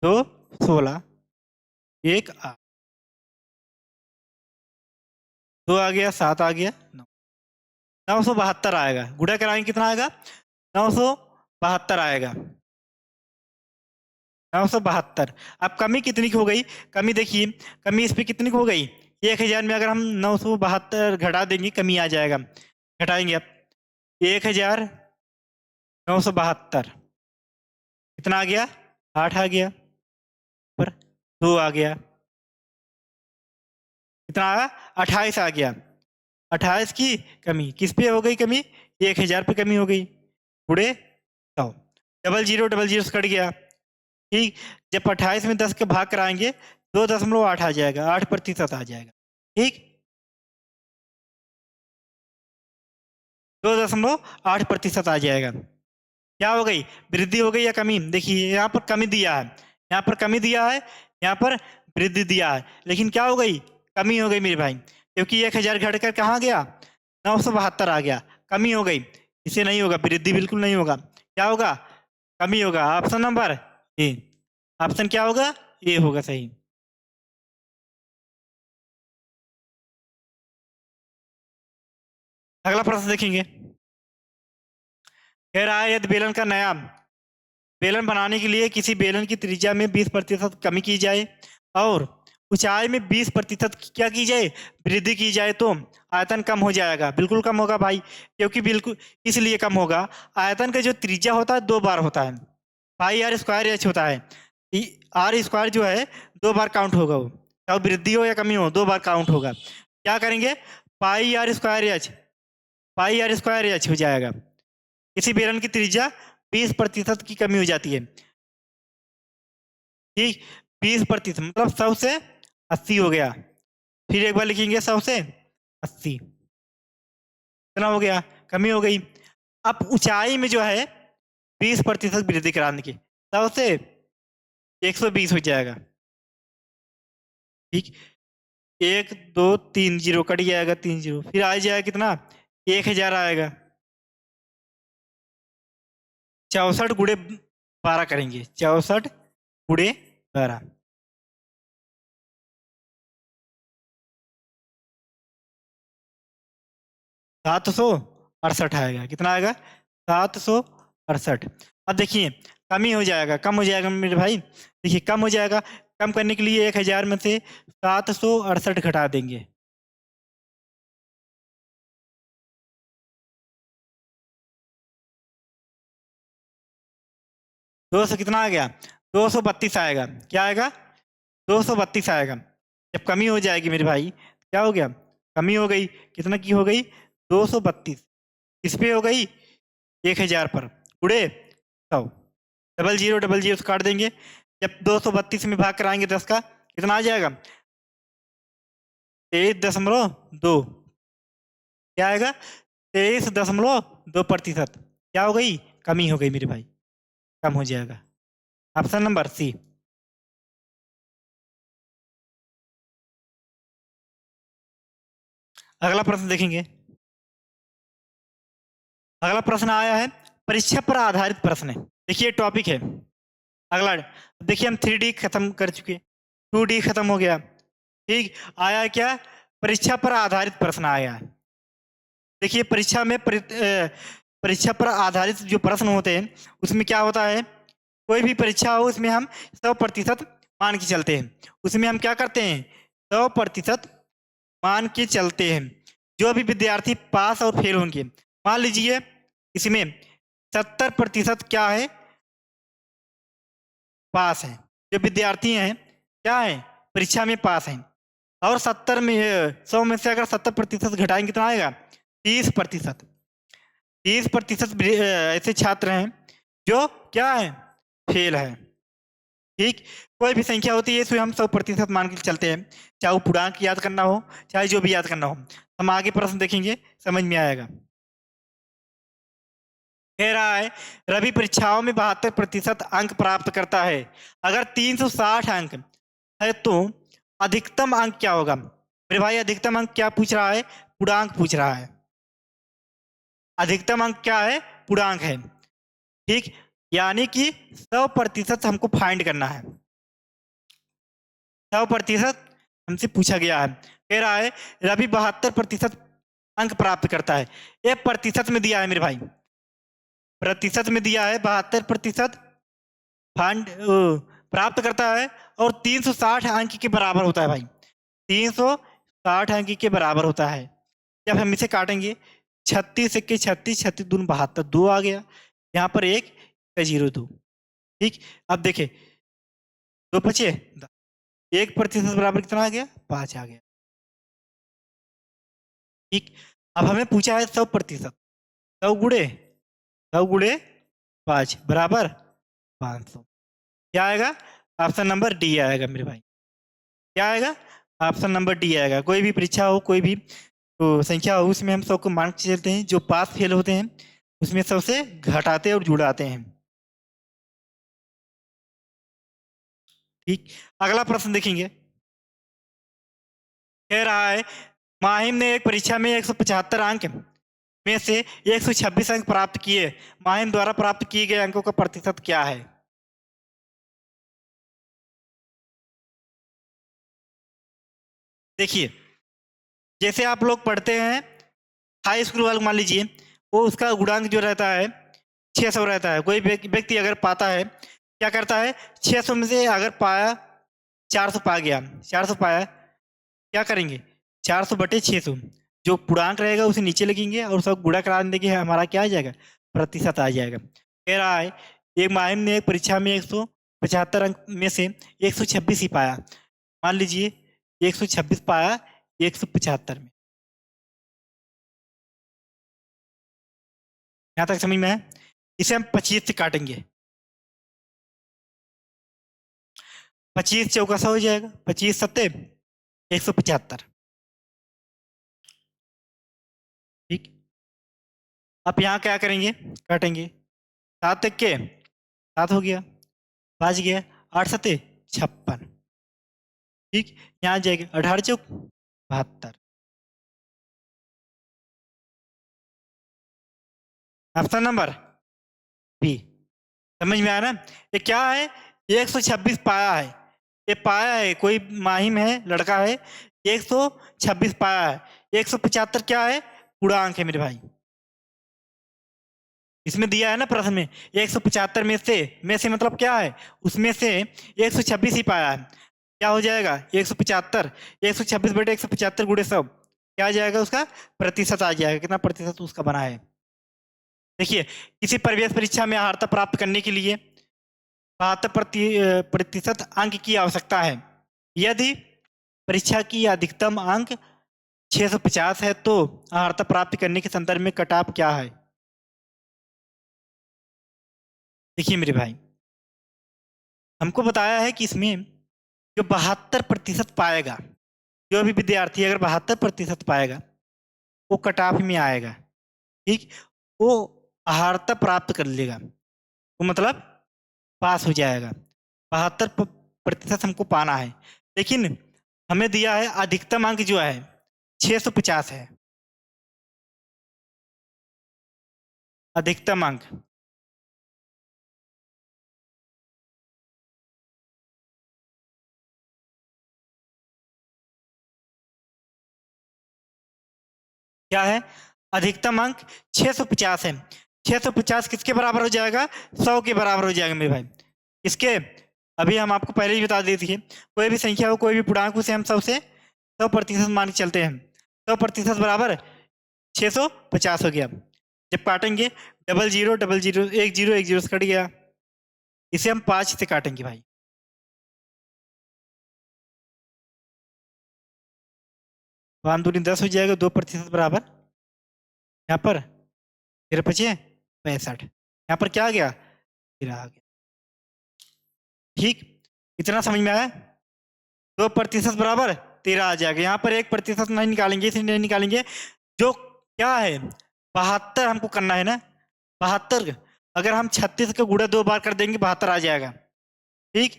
2 16, 1 8, 2 आ गया, 7 आ गया, 9, 972 आएगा। गुणा कराएंगे कितना आएगा, 972 आएगा, 972। अब कमी कितनी की हो गई, कमी देखिए, कमी इस पे कितनी की हो गई, 1000 में अगर हम 972 घटा देंगे कमी आ जाएगा। घटाएंगे अब 1972 कितना आ गया, 8 आ गया, पर 2 आ गया, कितना आया, 28 आ गया। 28 की कमी किस पे हो गई, कमी 1000 पे कमी हो गई, गुणे 100। डबल जीरो से कट गया। ठीक। जब 28 में 10 के भाग कराएंगे 2.8 आ जाएगा, 8% आ जाएगा। ठीक, 2.8% आ जाएगा। क्या हो गई, वृद्धि हो गई या कमी। देखिए यहाँ पर कमी दिया है, यहाँ पर कमी दिया है, यहाँ पर वृद्धि दिया है, लेकिन क्या हो गई, कमी हो गई मेरे भाई, क्योंकि 1000 घटकर कहाँ गया, 972 आ गया, कमी हो गई। इसे नहीं होगा, वृद्धि बिल्कुल नहीं होगा, क्या होगा, कमी होगा। ऑप्शन नंबर ए, ऑप्शन क्या होगा, ए होगा सही। अगला प्रश्न देखेंगे। कह रहा है यदि बेलन का नया बेलन बनाने के लिए किसी बेलन की त्रिज्या में 20% कमी की जाए और ऊंचाई में 20% क्या की जाए, वृद्धि की जाए, तो आयतन कम हो जाएगा। बिल्कुल कम होगा भाई, क्योंकि बिल्कुल इसलिए कम होगा, आयतन का जो त्रिज्या होता है 2 बार होता है, पाई आर स्क्वायर एच होता है। आर स्क्वायर जो है 2 बार काउंट होगा, वो चाहे वृद्धि हो या कमी हो 2 बार काउंट होगा। क्या करेंगे, pi r square h, pi r square h हो जाएगा। किसी बेलन की त्रिज्या 20% की कमी हो जाती है। ठीक, 20% मतलब 100 से 80 हो गया। फिर एक बार लिखेंगे 100 से 80, कितना हो गया, कमी हो गई। अब ऊंचाई में जो है 20% वृद्धि कराने की, 100 से 120 हो जाएगा। ठीक, 1 2 3 0 कट जाएगा, 3 0, फिर आ जाएगा कितना, 1000 आएगा। 64 × 12 करेंगे, 64 × 12, 768 आएगा। कितना आएगा, 768। अब देखिए कमी हो जाएगा, कम हो जाएगा मेरे भाई। देखिए कम हो जाएगा, कम करने के लिए 1000 में से 768 घटा देंगे। 200 कितना आ गया, 232 आएगा। क्या आएगा, 232 आएगा। जब कमी हो जाएगी मेरे भाई, क्या हो गया, कमी हो गई, कितना की हो गई, 232। किस पे हो गई, 1000 पर, गुड़े 100, 0000 से काट देंगे। जब 232 में भाग कराएंगे 10 का, कितना आ जाएगा, 23.2। क्या आएगा, 23.2%। क्या हो गई, कमी हो गई मेरे भाई, कम हो जाएगा। Option number C. अगला प्रश्न देखेंगे। अगला प्रश्न आया है, परीक्षा पर आधारित प्रश्न है। देखिए टॉपिक है अगला। देखिए हम 3D खत्म कर चुके, 2D खत्म हो गया। ठीक, आया क्या, परीक्षा पर आधारित प्रश्न आया है। देखिए परीक्षा में परीक्षा पर आधारित जो प्रश्न होते हैं उसमें क्या होता है, कोई भी परीक्षा हो उसमें हम 100% मान के चलते हैं। उसमें हम क्या करते हैं, 100% मान के चलते हैं। जो भी विद्यार्थी पास और फेल होंगे, मान लीजिए इसमें 70% क्या है, पास है। जो विद्यार्थी हैं क्या है, परीक्षा में पास हैं। और 70 में 100 में से अगर 70% घटाएंगे कितना आएगा, 30%। 30% ऐसे छात्र हैं जो क्या है, फेल है। ठीक, कोई भी संख्या होती है इसमें हम 100% मान के चलते हैं, चाहे वो पूर्णांक याद करना हो चाहे जो भी याद करना हो। हम आगे प्रश्न देखेंगे, समझ में आएगा। कह रहा है रवि परीक्षाओं में 72% अंक प्राप्त करता है। अगर 360 अंक है तो अधिकतम अंक क्या होगा। मेरे भाई अधिकतम अंक क्या पूछ रहा है, पूर्णांक पूछ रहा है। अधिकतम अंक क्या है, पूर्णांक है। ठीक, यानी कि 100% हमको फाइंड करना है। 100% हमसे पूछा गया है। कह रहा है रवि 72% अंक प्राप्त करता है। ये प्रतिशत में दिया है मेरे भाई, प्रतिशत में दिया है 72% फंड प्राप्त करता है। और 360 अंक के बराबर होता है भाई, 360 अंक के बराबर होता है। जब हम इसे काटेंगे, 36 के 36, 36 दून 72, 2 आ गया। यहाँ पर 1 0 2। ठीक, अब देखे 2 बचे, 1% बराबर कितना आ गया, 5 आ गया। ठीक, अब हमें पूछा है 100%, 100 × 5 बराबर 500। क्या आएगा, ऑप्शन नंबर डी आएगा मेरे भाई। क्या आएगा, ऑप्शन नंबर डी आएगा। कोई भी परीक्षा हो, कोई भी तो संख्या हो, उसमें हम सबको मान के चलते हैं। जो पास फेल होते हैं उसमें सबसे घटाते और जुड़ाते हैं। ठीक, अगला प्रश्न देखेंगे। कह रहा है माहिम ने एक परीक्षा में 175 अंक में से 126 अंक प्राप्त किए। माहिम द्वारा प्राप्त किए गए अंकों का प्रतिशत क्या है। देखिए जैसे आप लोग पढ़ते हैं हाई स्कूल वाले, मान लीजिए वो उसका गुणांक जो रहता है 600 रहता है। कोई व्यक्ति अगर पाता है, क्या करता है, 600 में से अगर पाया 400 पा गया, 400 पाया, क्या करेंगे, 400/600 जो पूर्णांक रहेगा उसे नीचे लगेंगे और सब गुणा करा देंगे, हमारा क्या आ जाएगा, प्रतिशत आ जाएगा। कह रहा है एक माहिम ने एक परीक्षा में 175 अंक में से 126 ही पाया। मान लीजिए 126 पाया 175 में। यहाँ तक समझ में है। इसे हम 25 से काटेंगे, 25 चौका 100 हो जाएगा, 25 सत्ते 175। ठीक, अब यहाँ क्या करेंगे, काटेंगे। 7 तक के 7 हो गया, 5 गया, 8 सत्ते 56। ठीक, यहाँ जाएगा 18 चौक 72। Option number B. समझ में आया ना? ये क्या है, 126 पाया है, ये पाया है, कोई माहिम है, लड़का है, 126 पाया है। 175 क्या है, पूर्णांक है मेरे भाई। इसमें दिया है ना प्रश्न में, 175 में से मतलब क्या है, उसमें से 126 ही पाया है। क्या हो जाएगा, 175, 126 बटे 175 गुणे 100, क्या आ जाएगा उसका प्रतिशत आ जाएगा, कितना प्रतिशत उसका बना है। देखिए, किसी प्रवेश परीक्षा में अर्हता प्राप्त करने के लिए 72% अंक की आवश्यकता है। यदि परीक्षा की अधिकतम अंक 650 है तो अर्हता प्राप्त करने के संदर्भ में कट ऑफ क्या है। देखिए मेरे भाई, हमको बताया है कि इसमें जो 72% पाएगा, जो भी विद्यार्थी अगर 72% पाएगा वो कट ऑफ में आएगा। ठीक, वो अर्हता प्राप्त कर लेगा, वो मतलब पास हो जाएगा। 72% हमको पाना है, लेकिन हमें दिया है अधिकतम अंक जो है 650 है, अधिकतम अंक। क्या है, अधिकतम अंक 650 है। 650 किसके बराबर हो जाएगा, 100 के बराबर हो जाएगा मेरे भाई। इसके अभी हम आपको पहले ही बता दिए थे, कोई भी संख्या हो, कोई भी पूर्णांक उसे हम 100% मान के चलते हैं। 100% बराबर 650 हो गया। जब काटेंगे, डबल जीरो डबल जीरो, एक जीरो से कट गया, इसे हम 5 से काटेंगे भाई। 5 दूनी 10 हो जाएगा, 2% बराबर यहाँ पर 13 × 5 65, यहाँ पर क्या आ गया, 13 आ गया। ठीक, इतना समझ में आया। 2% बराबर 13 आ जाएगा। यहाँ पर 1% नहीं निकालेंगे, इसलिए नहीं निकालेंगे, जो क्या है 72 हमको करना है ना, 72 अगर हम 36 का गुणा 2 बार कर देंगे 72 आ जाएगा। ठीक,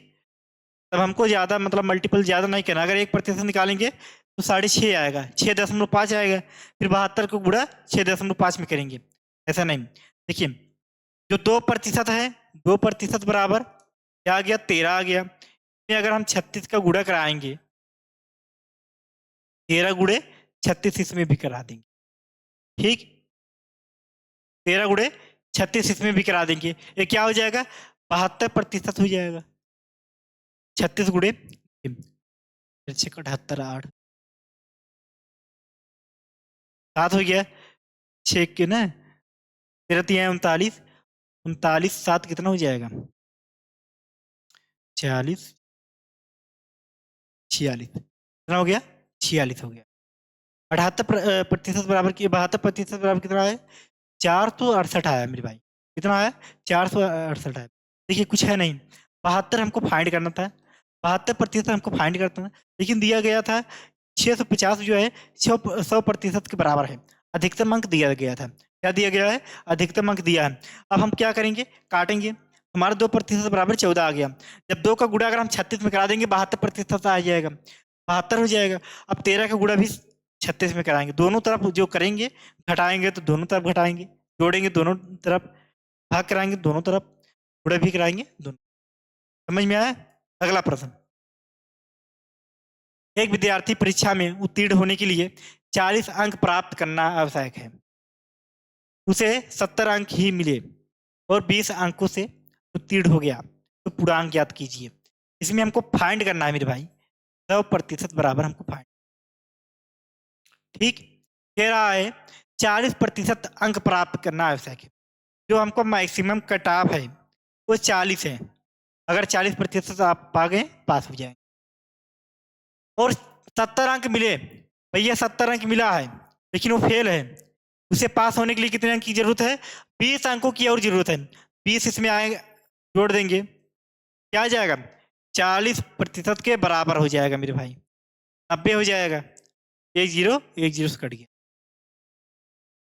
तब हमको ज्यादा मतलब मल्टीपल ज्यादा नहीं करना, अगर 1% निकालेंगे तो 6.5 आएगा, 6.5 आएगा, फिर 72 को गुणा 6.5 में करेंगे, ऐसा नहीं। देखिए, जो 2% है, 2% बराबर क्या आ गया, 13 आ गया। इसमें अगर हम 36 का गुणा कराएंगे, 13 गुणे 36 इसमें भी करा देंगे। ठीक, 13 गुणे 36 इसमें भी करा देंगे, ये क्या हो जाएगा, 72% हो जाएगा। 36 गुणे 78, 8 7 हो गया, 6 के ना 13 3 39, 39 7 कितना हो जाएगा, 46 46, कितना हो गया, 46 हो गया। 78% बराबर की 72% बराबर कितना है, 468 आया मेरे भाई। कितना आया, 468 आया। देखिए कुछ है नहीं, 72 हमको फाइंड करना था, 72% हमको फाइंड करना था, लेकिन दिया गया था 650 जो है 100% के बराबर है। अधिकतम अंक दिया गया था, क्या दिया गया है, अधिकतम अंक दिया है। अब हम क्या करेंगे, काटेंगे, हमारा 2% बराबर 14 आ गया। जब 2 का गुणा अगर हम 36 में करा देंगे 72% आ जाएगा, 72 हो जाएगा। अब 13 का गुणा भी 36 में कराएंगे, दोनों तरफ जो करेंगे, घटाएंगे तो दोनों तरफ घटाएंगे, जोड़ेंगे दोनों तरफ, भाग कराएंगे दोनों तरफ, गुणा भी कराएंगे दोनों। समझ में आया। अगला प्रश्न, एक विद्यार्थी परीक्षा में उत्तीर्ण होने के लिए 40 अंक प्राप्त करना आवश्यक है, उसे 70 अंक ही मिले और 20 अंकों से उत्तीर्ण हो गया, तो पूर्णांक ज्ञात कीजिए। इसमें हमको फाइंड करना है मेरे भाई, 100% बराबर हमको फाइंड। ठीक, कह रहा है 40% अंक प्राप्त करना आवश्यक है, जो हमको मैक्सिमम कट ऑफ है वो 40 है। अगर 40% आप पा गए पास हो जाए, और 70 अंक मिले, भैया 70 अंक मिला है लेकिन वो फेल है, उसे पास होने के लिए कितने अंक की जरूरत है, 20 अंकों की और जरूरत है। 20 इसमें आएगा, जोड़ देंगे, क्या आ जाएगा, 40% के बराबर हो जाएगा मेरे भाई। 90 हो जाएगा। एक जीरो से कट गया।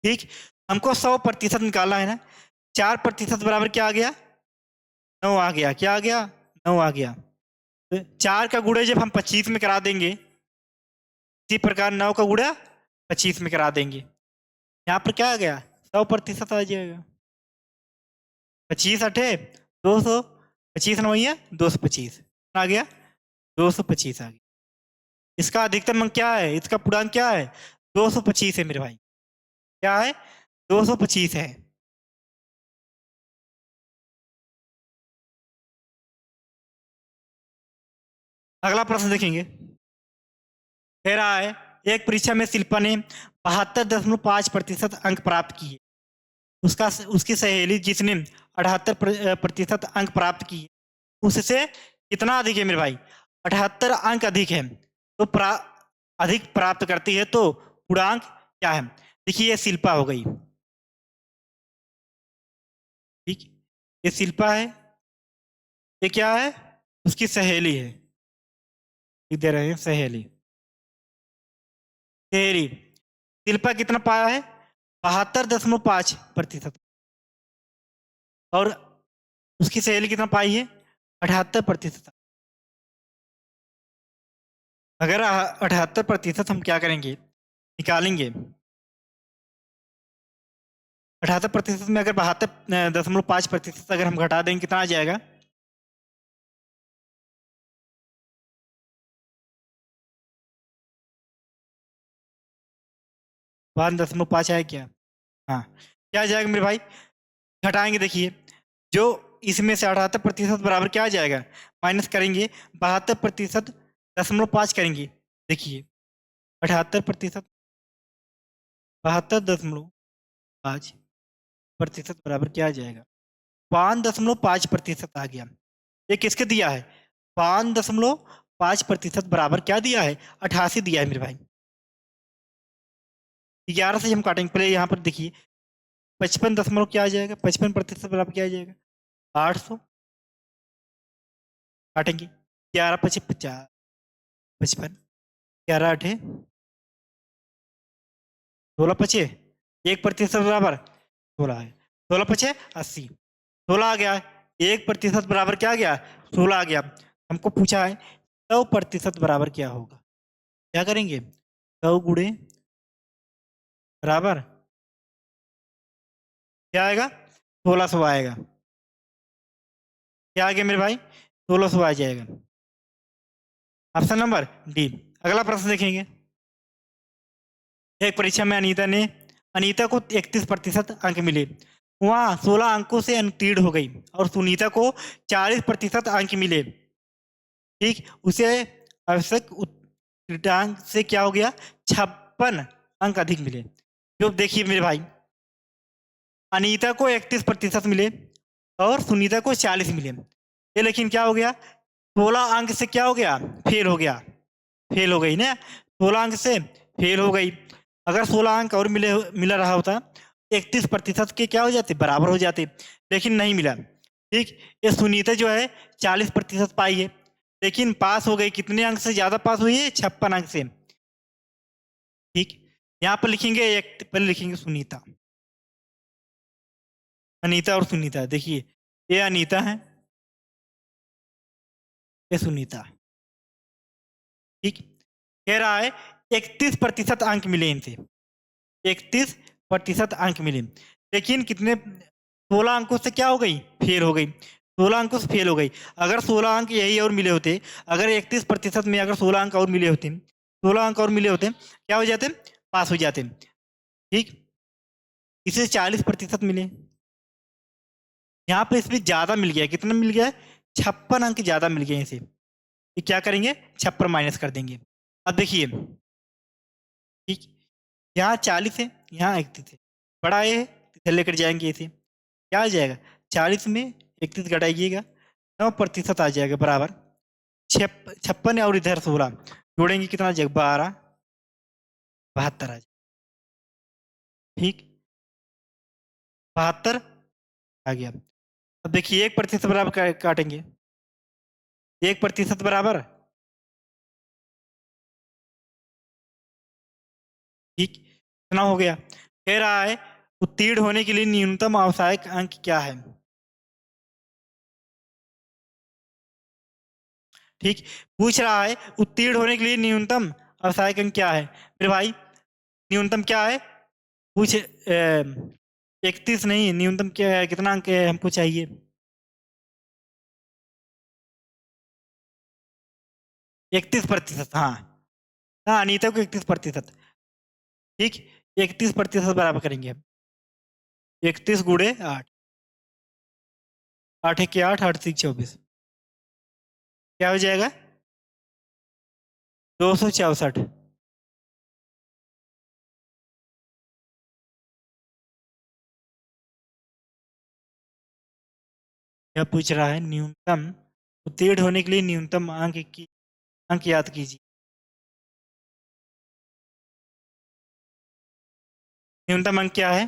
ठीक, हमको 100% निकालना है ना। 4% बराबर क्या आ गया? 9 आ गया। क्या आ गया? 9 आ गया। तो 4 का गुणा जब हम 25 में करा देंगे, इसी प्रकार 9 का गुणा 25 में करा देंगे, यहाँ पर क्या आ गया? 100% आ जाएगा। 25 अठे 200, 25 नौ है 225 आ गया। 225 आ गया। इसका अधिकतम अंक क्या है? इसका पूर्णांक क्या है? 225 है मेरे भाई। क्या है? 225 है। अगला प्रश्न देखेंगे। कह रहा है एक परीक्षा में शिल्पा ने 72.5% अंक प्राप्त किए। उसका उसकी सहेली जिसने 78% अंक प्राप्त किए, उससे कितना अधिक है मेरे भाई? 78 अंक अधिक है। तो अधिक प्राप्त करती है तो पूर्णांक क्या है? देखिए ये शिल्पा हो गई। ठीक, ये शिल्पा है। ये क्या है? उसकी सहेली है। लिख दे रहे हैं सहेली। सहेली शिल्पा कितना पाया है? 72.5%। और उसकी सहेली कितना पाई है? 78%। अगर 78% हम क्या करेंगे? निकालेंगे। 78% में अगर 72.5% अगर हम घटा देंगे, कितना आ जाएगा? 1.5 है क्या? हाँ, क्या आ जाएगा मेरे भाई? घटाएंगे। देखिए जो इसमें से 78% बराबर क्या आ जाएगा? माइनस करेंगे 72.5 करेंगे। देखिए 78%, 72.5% बराबर क्या आ जाएगा? 5.5% आ गया। ये किसके दिया है? 5.5% बराबर क्या दिया है? 88 दिया है मेरे भाई। 11 से हम काटेंगे। पहले यहाँ पर देखिए 55 क्या आ जाएगा? 55% बराबर क्या आ जाएगा? 800। काटेंगे। 11 पचे 50, 55, 11 अठे 16 पचे 1% बराबर 16 है। 16 पचे 80, 16 आ गया। 1% बराबर क्या आ गया? 16 आ गया। हमको पूछा है 100% बराबर क्या होगा? क्या करेंगे? 100 गुणे बराबर क्या आएगा? 1600 आएगा। क्या आ गया मेरे भाई? 1600 आ जाएगा। Option number D. अगला प्रश्न देखेंगे। एक परीक्षा में अनीता को 31% अंक मिले। वह 16 अंकों से अनुत्तीर्ण हो गई और सुनीता को 40% अंक मिले। ठीक, उसे आवश्यक उत्तीर्णांक से क्या हो गया? 56 अंक अधिक मिले। जो देखिए मेरे भाई, अनीता को 31% मिले और सुनीता को 40 मिले। ये लेकिन क्या हो गया? 16 अंक से क्या हो गया? फेल हो गया। फेल हो गई ना, 16 अंक से फेल हो गई। अगर 16 अंक और मिला रहा होता, 31% के क्या हो जाते? बराबर हो जाते। लेकिन नहीं मिला। ठीक, ये सुनीता जो है 40% पाई है, लेकिन पास हो गई कितने अंक से? ज्यादा पास हुई है 56 अंक से। ठीक, यहाँ पर लिखेंगे एक, पहले लिखेंगे सुनीता। अनीता और सुनीता। देखिए ये अनीता है, ये सुनीता। ठीक, कह रहा है 31% अंक मिले इनसे। 31% अंक मिले, लेकिन कितने? 16 अंकों से क्या हो गई? फेल हो गई। 16 अंकों से फेल हो गई। अगर 16 अंक यही और मिले होते, अगर 31% में अगर 16 अंक और मिले होते, 16 अंक और मिले होते, क्या हो जाते? पास हो जाते। ठीक, इसे 40% मिले। यहाँ पे इसमें ज्यादा मिल गया। कितना मिल गया है? 56 अंक ज्यादा मिल गए इसे। ये क्या करेंगे? 56 माइनस कर देंगे। अब देखिए, ठीक, यहाँ 40 है, यहाँ 31 है। बड़ा ए है, इधर लेकर जाएंगे इसे। क्या आ जाएगा? 40 में 31 घटाइएगा, 9% आ जाएगा बराबर 56 और इधर 16 जोड़ेंगे, कितना आ जाएगा? 12, 72 आ जाएगा। ठीक, 72 आ गया। अब देखिए 1% बराबर काटेंगे। 1% बराबर ठीक, इतना हो गया। कह रहा है उत्तीर्ण होने के लिए न्यूनतम आवश्यक अंक क्या है। ठीक, पूछ रहा है उत्तीर्ण होने के लिए न्यूनतम आवश्यक अंक क्या है। मेरे भाई न्यूनतम क्या है, पूछ 31 नहीं, न्यूनतम क्या है, कितना अंक है हमको चाहिए। 31%, हाँ। हाँ, अनीता को 31%। ठीक, 31% बराबर करेंगे हम। 31 × 8, 8 × 8, 8 × 6 = 24। क्या हो जाएगा, 264। क्या पूछ रहा है, न्यूनतम उत्तीर्ण होने के लिए न्यूनतम अंक याद कीजिए। न्यूनतम अंक क्या है,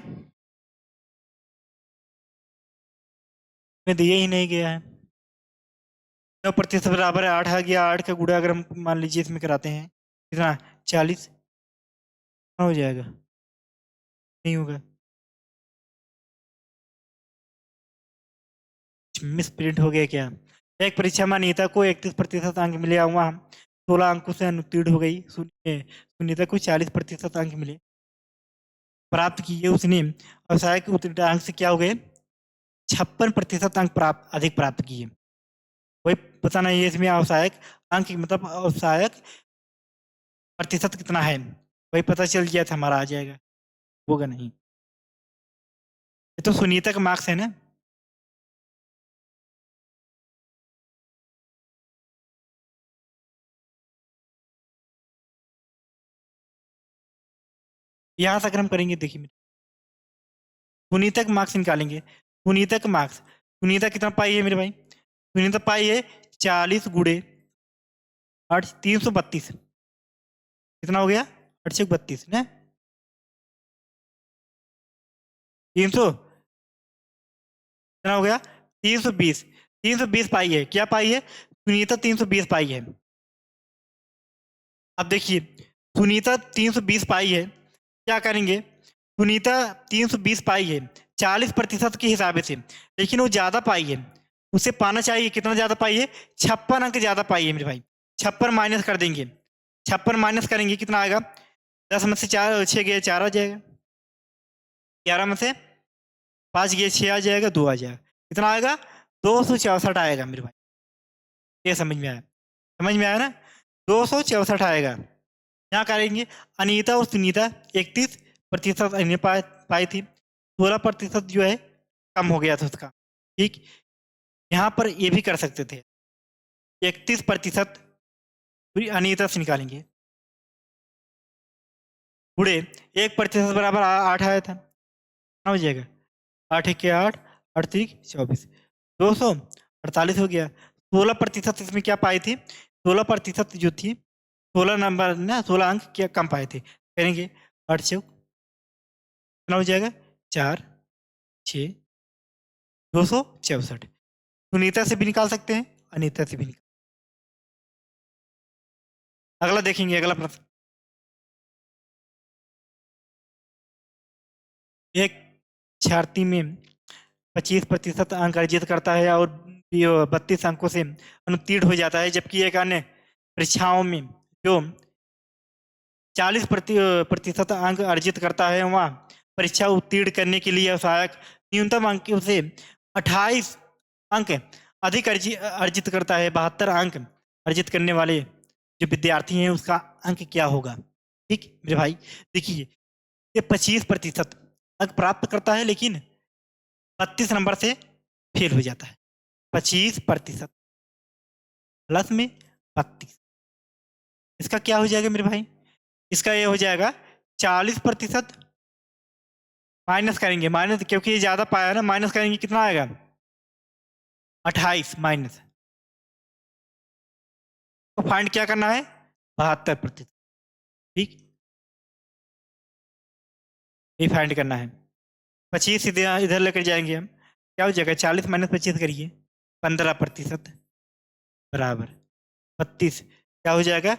में दिया ही नहीं गया है। 9% बराबर है 8 आ गया, 8 का गुणा अगर हम मान लीजिए इसमें कराते हैं, कितना, 40 हो जाएगा, नहीं होगा, मिस प्रिंट हो गया क्या। एक परीक्षा में अनीता को 31% अंक मिले, वहाँ 16 अंकों से अनुत्तीर्ण हो गई। सुनीता को 40% अंक मिले, प्राप्त किए उसने, व्यवसायिक उत्तीर्ण अंक से क्या हो गए, 56% अंक अधिक प्राप्त किए। वही पता नहीं है इसमें आवश्यक अंक मतलब आवश्यक प्रतिशत कितना है, वही पता चल गया था हमारा, आ जाएगा, होगा नहीं। ये तो सुनीता का मार्क्स है ना। यहाँ से अगर हम करेंगे, देखिए सुनीता का मार्क्स निकालेंगे, सुनीता का मार्क्स, सुनीता कितना पाई है मेरे भाई, सुनीता पाई है 40 × 8, 332। कितना हो गया, 832 ना, 300, कितना हो गया, 320। 320 पाई है, क्या पाई है, सुनीता 320 पाई है। अब देखिए सुनीता 320 पाई है, क्या करेंगे, सुनीता 320 पाई है 40% के हिसाब से, लेकिन वो ज्यादा पाई है, उसे पाना चाहिए, कितना ज्यादा पाई है, 56 अंक ज्यादा पाई है मेरे भाई। 56 माइनस कर देंगे, 56 माइनस करेंगे कितना आएगा, 10 में से 4 6 गए 4 आ जाएगा, 11 में से 5 गए 6 आ जाएगा, 2 आ जाएगा, कितना आएगा, 264 आएगा मेरे भाई। ये समझ में आया, समझ में आया ना, 264 आएगा। यहाँ करेंगे, अनीता और सुनीता 31% पाई थी, 16% जो है कम हो गया था उसका। ठीक, यहाँ पर ये भी कर सकते थे, 31% अनीता से निकालेंगे, गुड़े 1% बराबर 8 आया था, कितना हो जाएगा, 8 × 8, 8 × 3 = 24, 248 हो गया। 16% इसमें क्या पाई थी, 16% जो थी, 16 नंबर ना, 16 अंक क्या कम पाए थे, करेंगे 8 × 4 कितना हो जाएगा, 4 6 264। सुनीता से भी निकाल सकते हैं, अनीता से भी निकाल। अगला देखेंगे, अगला प्रश्न, एक शिक्षार्थी में 25% अंक अर्जित करता है और 32 अंकों से अनुत्तीर्ण हो जाता है, जबकि एक अन्य परीक्षाओं में जो 40% अंक अर्जित करता है, वहाँ परीक्षा उत्तीर्ण करने के लिए सहायक न्यूनतम अंक से 28 अंक अधिक अर्जित करता है। 72 अंक अर्जित करने वाले जो विद्यार्थी हैं उसका अंक क्या होगा। ठीक मेरे भाई, देखिए ये 25% अंक प्राप्त करता है, लेकिन 32 नंबर से फेल हो जाता है। 25% प्लस में 32, इसका क्या हो जाएगा मेरे भाई, इसका ये हो जाएगा 40% माइनस करेंगे, माइनस क्योंकि ये ज्यादा पाया ना, माइनस करेंगे कितना आएगा, 28 माइनस, तो फाइंड क्या करना है, 72%। ठीक, ये फाइंड करना है। 25 इधर इधर लेकर जाएंगे हम, क्या हो जाएगा, 40 - 25 करिए, 15% बराबर 32, क्या हो जाएगा,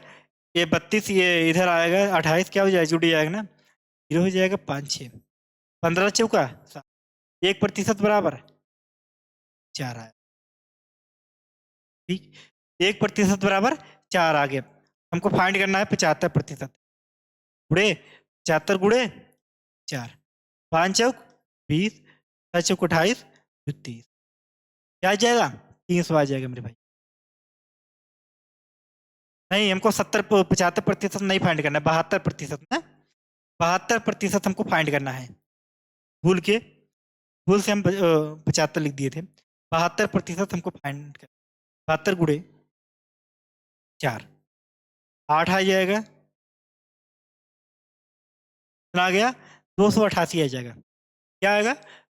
ये 32 ये इधर आएगा, 28 क्या हो जाएगा, जुड़ जाएगा ना, 0 हो जाएगा, 5 6 15 चौका 7, 1% बराबर 4 आया। ठीक, 1% बराबर 4 आ गया। हमको फाइंड करना है 75%। गुड़े 75 गुड़े 4, 5 चौक 20, 7 चौक 28, 30, क्या आ जाएगा? 300 आ जाएगा मेरे भाई। नहीं, हमको 75% नहीं फाइंड करना है, 72% ना, 72% हमको फाइंड करना है। भूल के भूल से हम 75 लिख दिए थे। 72% हमको फाइंड कर, 72 गुड़े 4, 8 आ जाएगा, कितना आ गया? 288 आ जाएगा। क्या आएगा?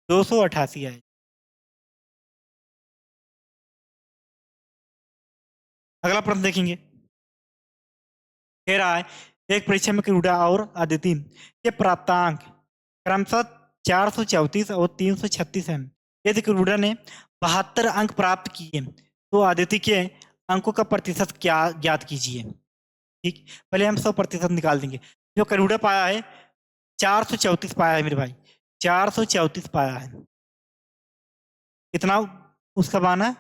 288 आएगा। अगला प्रश्न देखेंगे। कह रहा है एक परीक्षा में क्रीड़ा और आदिति के प्राप्तांक क्रमशः 434 और 336 है। यदि क्रीड़ा ने 72 अंक प्राप्त किए तो आदिति के अंकों का प्रतिशत क्या ज्ञात कीजिए। ठीक, पहले हम 100% निकाल देंगे। जो करूड़ा पाया है 434 पाया है मेरे भाई, 434 पाया है। कितना उसका माना?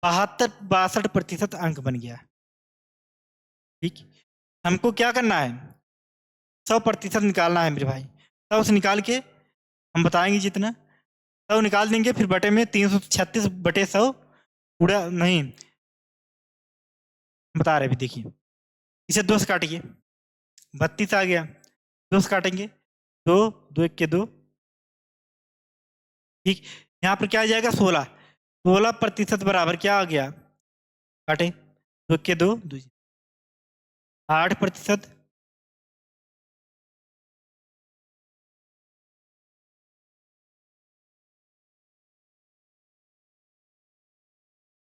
62 62% अंक बन गया। ठीक, हमको क्या करना है? 100% निकालना है मेरे भाई। 100 से निकाल के हम बताएंगे जितना 100 निकाल देंगे, फिर बटे में 336 बटे 100 पूरा नहीं बता रहे, अभी देखिए। इसे 2 से काटिए, 32 आ गया। 2 से काटेंगे, 2 2 1 के 2। ठीक, यहाँ पर क्या आ जाएगा? 16, 16% बराबर क्या आ गया? काटे, 2 1 के 2 2, 8%।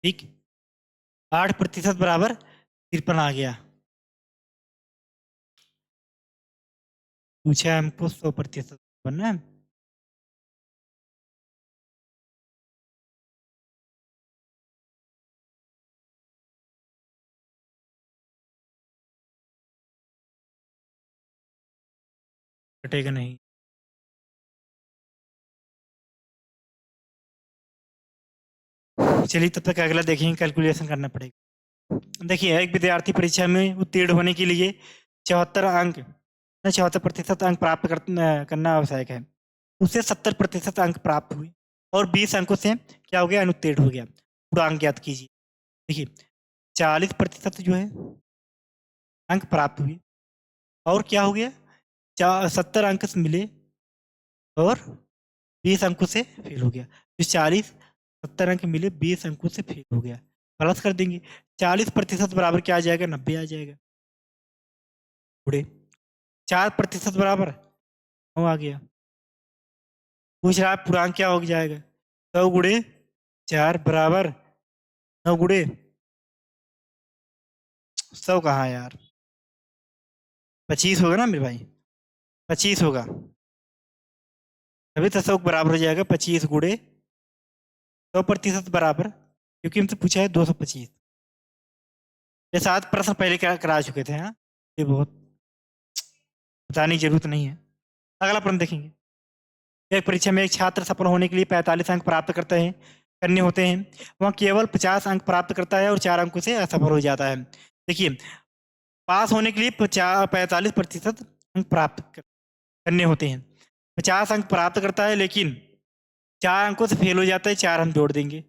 ठीक, 8% बराबर 53 आ गया। पूछा है हमको 100% बनना है। कटेगा नहीं। चलिए तब तक अगला देखेंगे, कैलकुलेशन करना पड़ेगा। देखिए, एक विद्यार्थी परीक्षा में उत्तीर्ण होने के लिए 74% अंक प्राप्त करना आवश्यक है। उसे 70% अंक प्राप्त हुए और 20 अंकों से क्या हो गया? अनुत्तीर्ण हो गया। पूरा अंक ज्ञात कीजिए। देखिए, 40% जो है अंक प्राप्त हुए और क्या हो गया? 70 अंक से मिले और 20 अंकों से फेल हो गया। तो 70 अंक मिले, 20 अंकों से फेल हो गया। प्लस कर देंगे, 40% बराबर क्या आ जाएगा? 90 आ जाएगा। गुड़े 4% बराबर 9 आ गया। पूछ रहा है पूर्णांक क्या हो जाएगा? 100 गुड़े 4 बराबर 9 गुड़े 100 कहाँ है यार? 25 होगा ना मेरे भाई, 25 होगा। तभी तो 100 बराबर हो जाएगा। 25 गुड़े 100% बराबर, क्योंकि हमसे पूछा है 225। ये 7 प्रश्न पहले करा चुके थे। हाँ, ये बहुत बताने की जरूरत नहीं है। अगला प्रश्न देखेंगे। एक परीक्षा में एक छात्र सफल होने के लिए 45 अंक प्राप्त करते हैं करने होते हैं, वह केवल 50 अंक प्राप्त करता है और 4 अंकों से असफल हो जाता है। देखिए, पास होने के लिए 45% अंक करने होते हैं। 50 अंक प्राप्त करता है लेकिन 4 अंकों से फेल हो जाता है। 4 हम जोड़ देंगे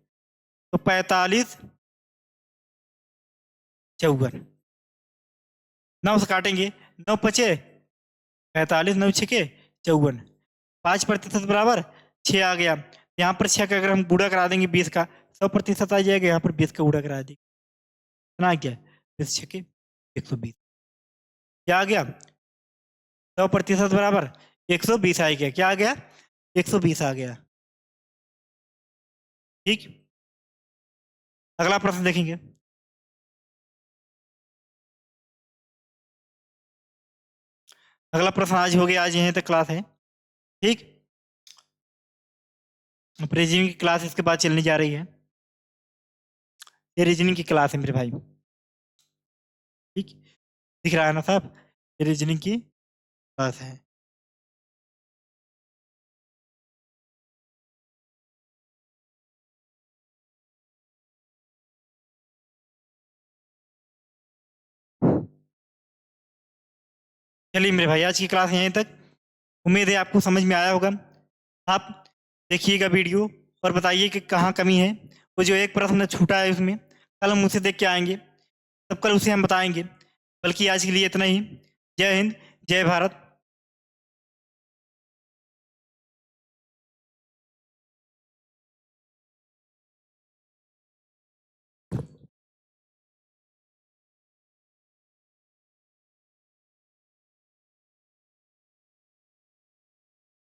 तो 45 54, 9 से काटेंगे, 9 पचे 45, 9 छके 54, 5% बराबर 6 आ गया। यहाँ पर 6 का अगर हम गुणा करा देंगे 20 का, 100% आ जाएगा। यहाँ पर 20 का गुणा करा देंगे, कितना आ गया? 20 छके 120। क्या आ गया? 100% बराबर 120 आ गया। क्या आ गया? 120 आ गया। ठीक, अगला प्रश्न देखेंगे। अगला प्रश्न आज हो गया, आज यहीं तक क्लास है। ठीक, अब रीजनिंग की क्लास इसके बाद चलने जा रही है। ये रीजनिंग की क्लास है मेरे भाई। ठीक, दिख रहा है ना साहब? ये रीजनिंग की क्लास है। चलिए मेरे भाई, आज की क्लास यहीं तक। उम्मीद है आपको समझ में आया होगा। आप देखिएगा वीडियो और बताइए कि कहाँ कमी है। वो जो एक प्रश्न छूटा है उसमें, कल हम उसे देख के आएंगे, तब कल उसे हम बताएंगे। बल्कि आज के लिए इतना ही। जय हिंद, जय भारत।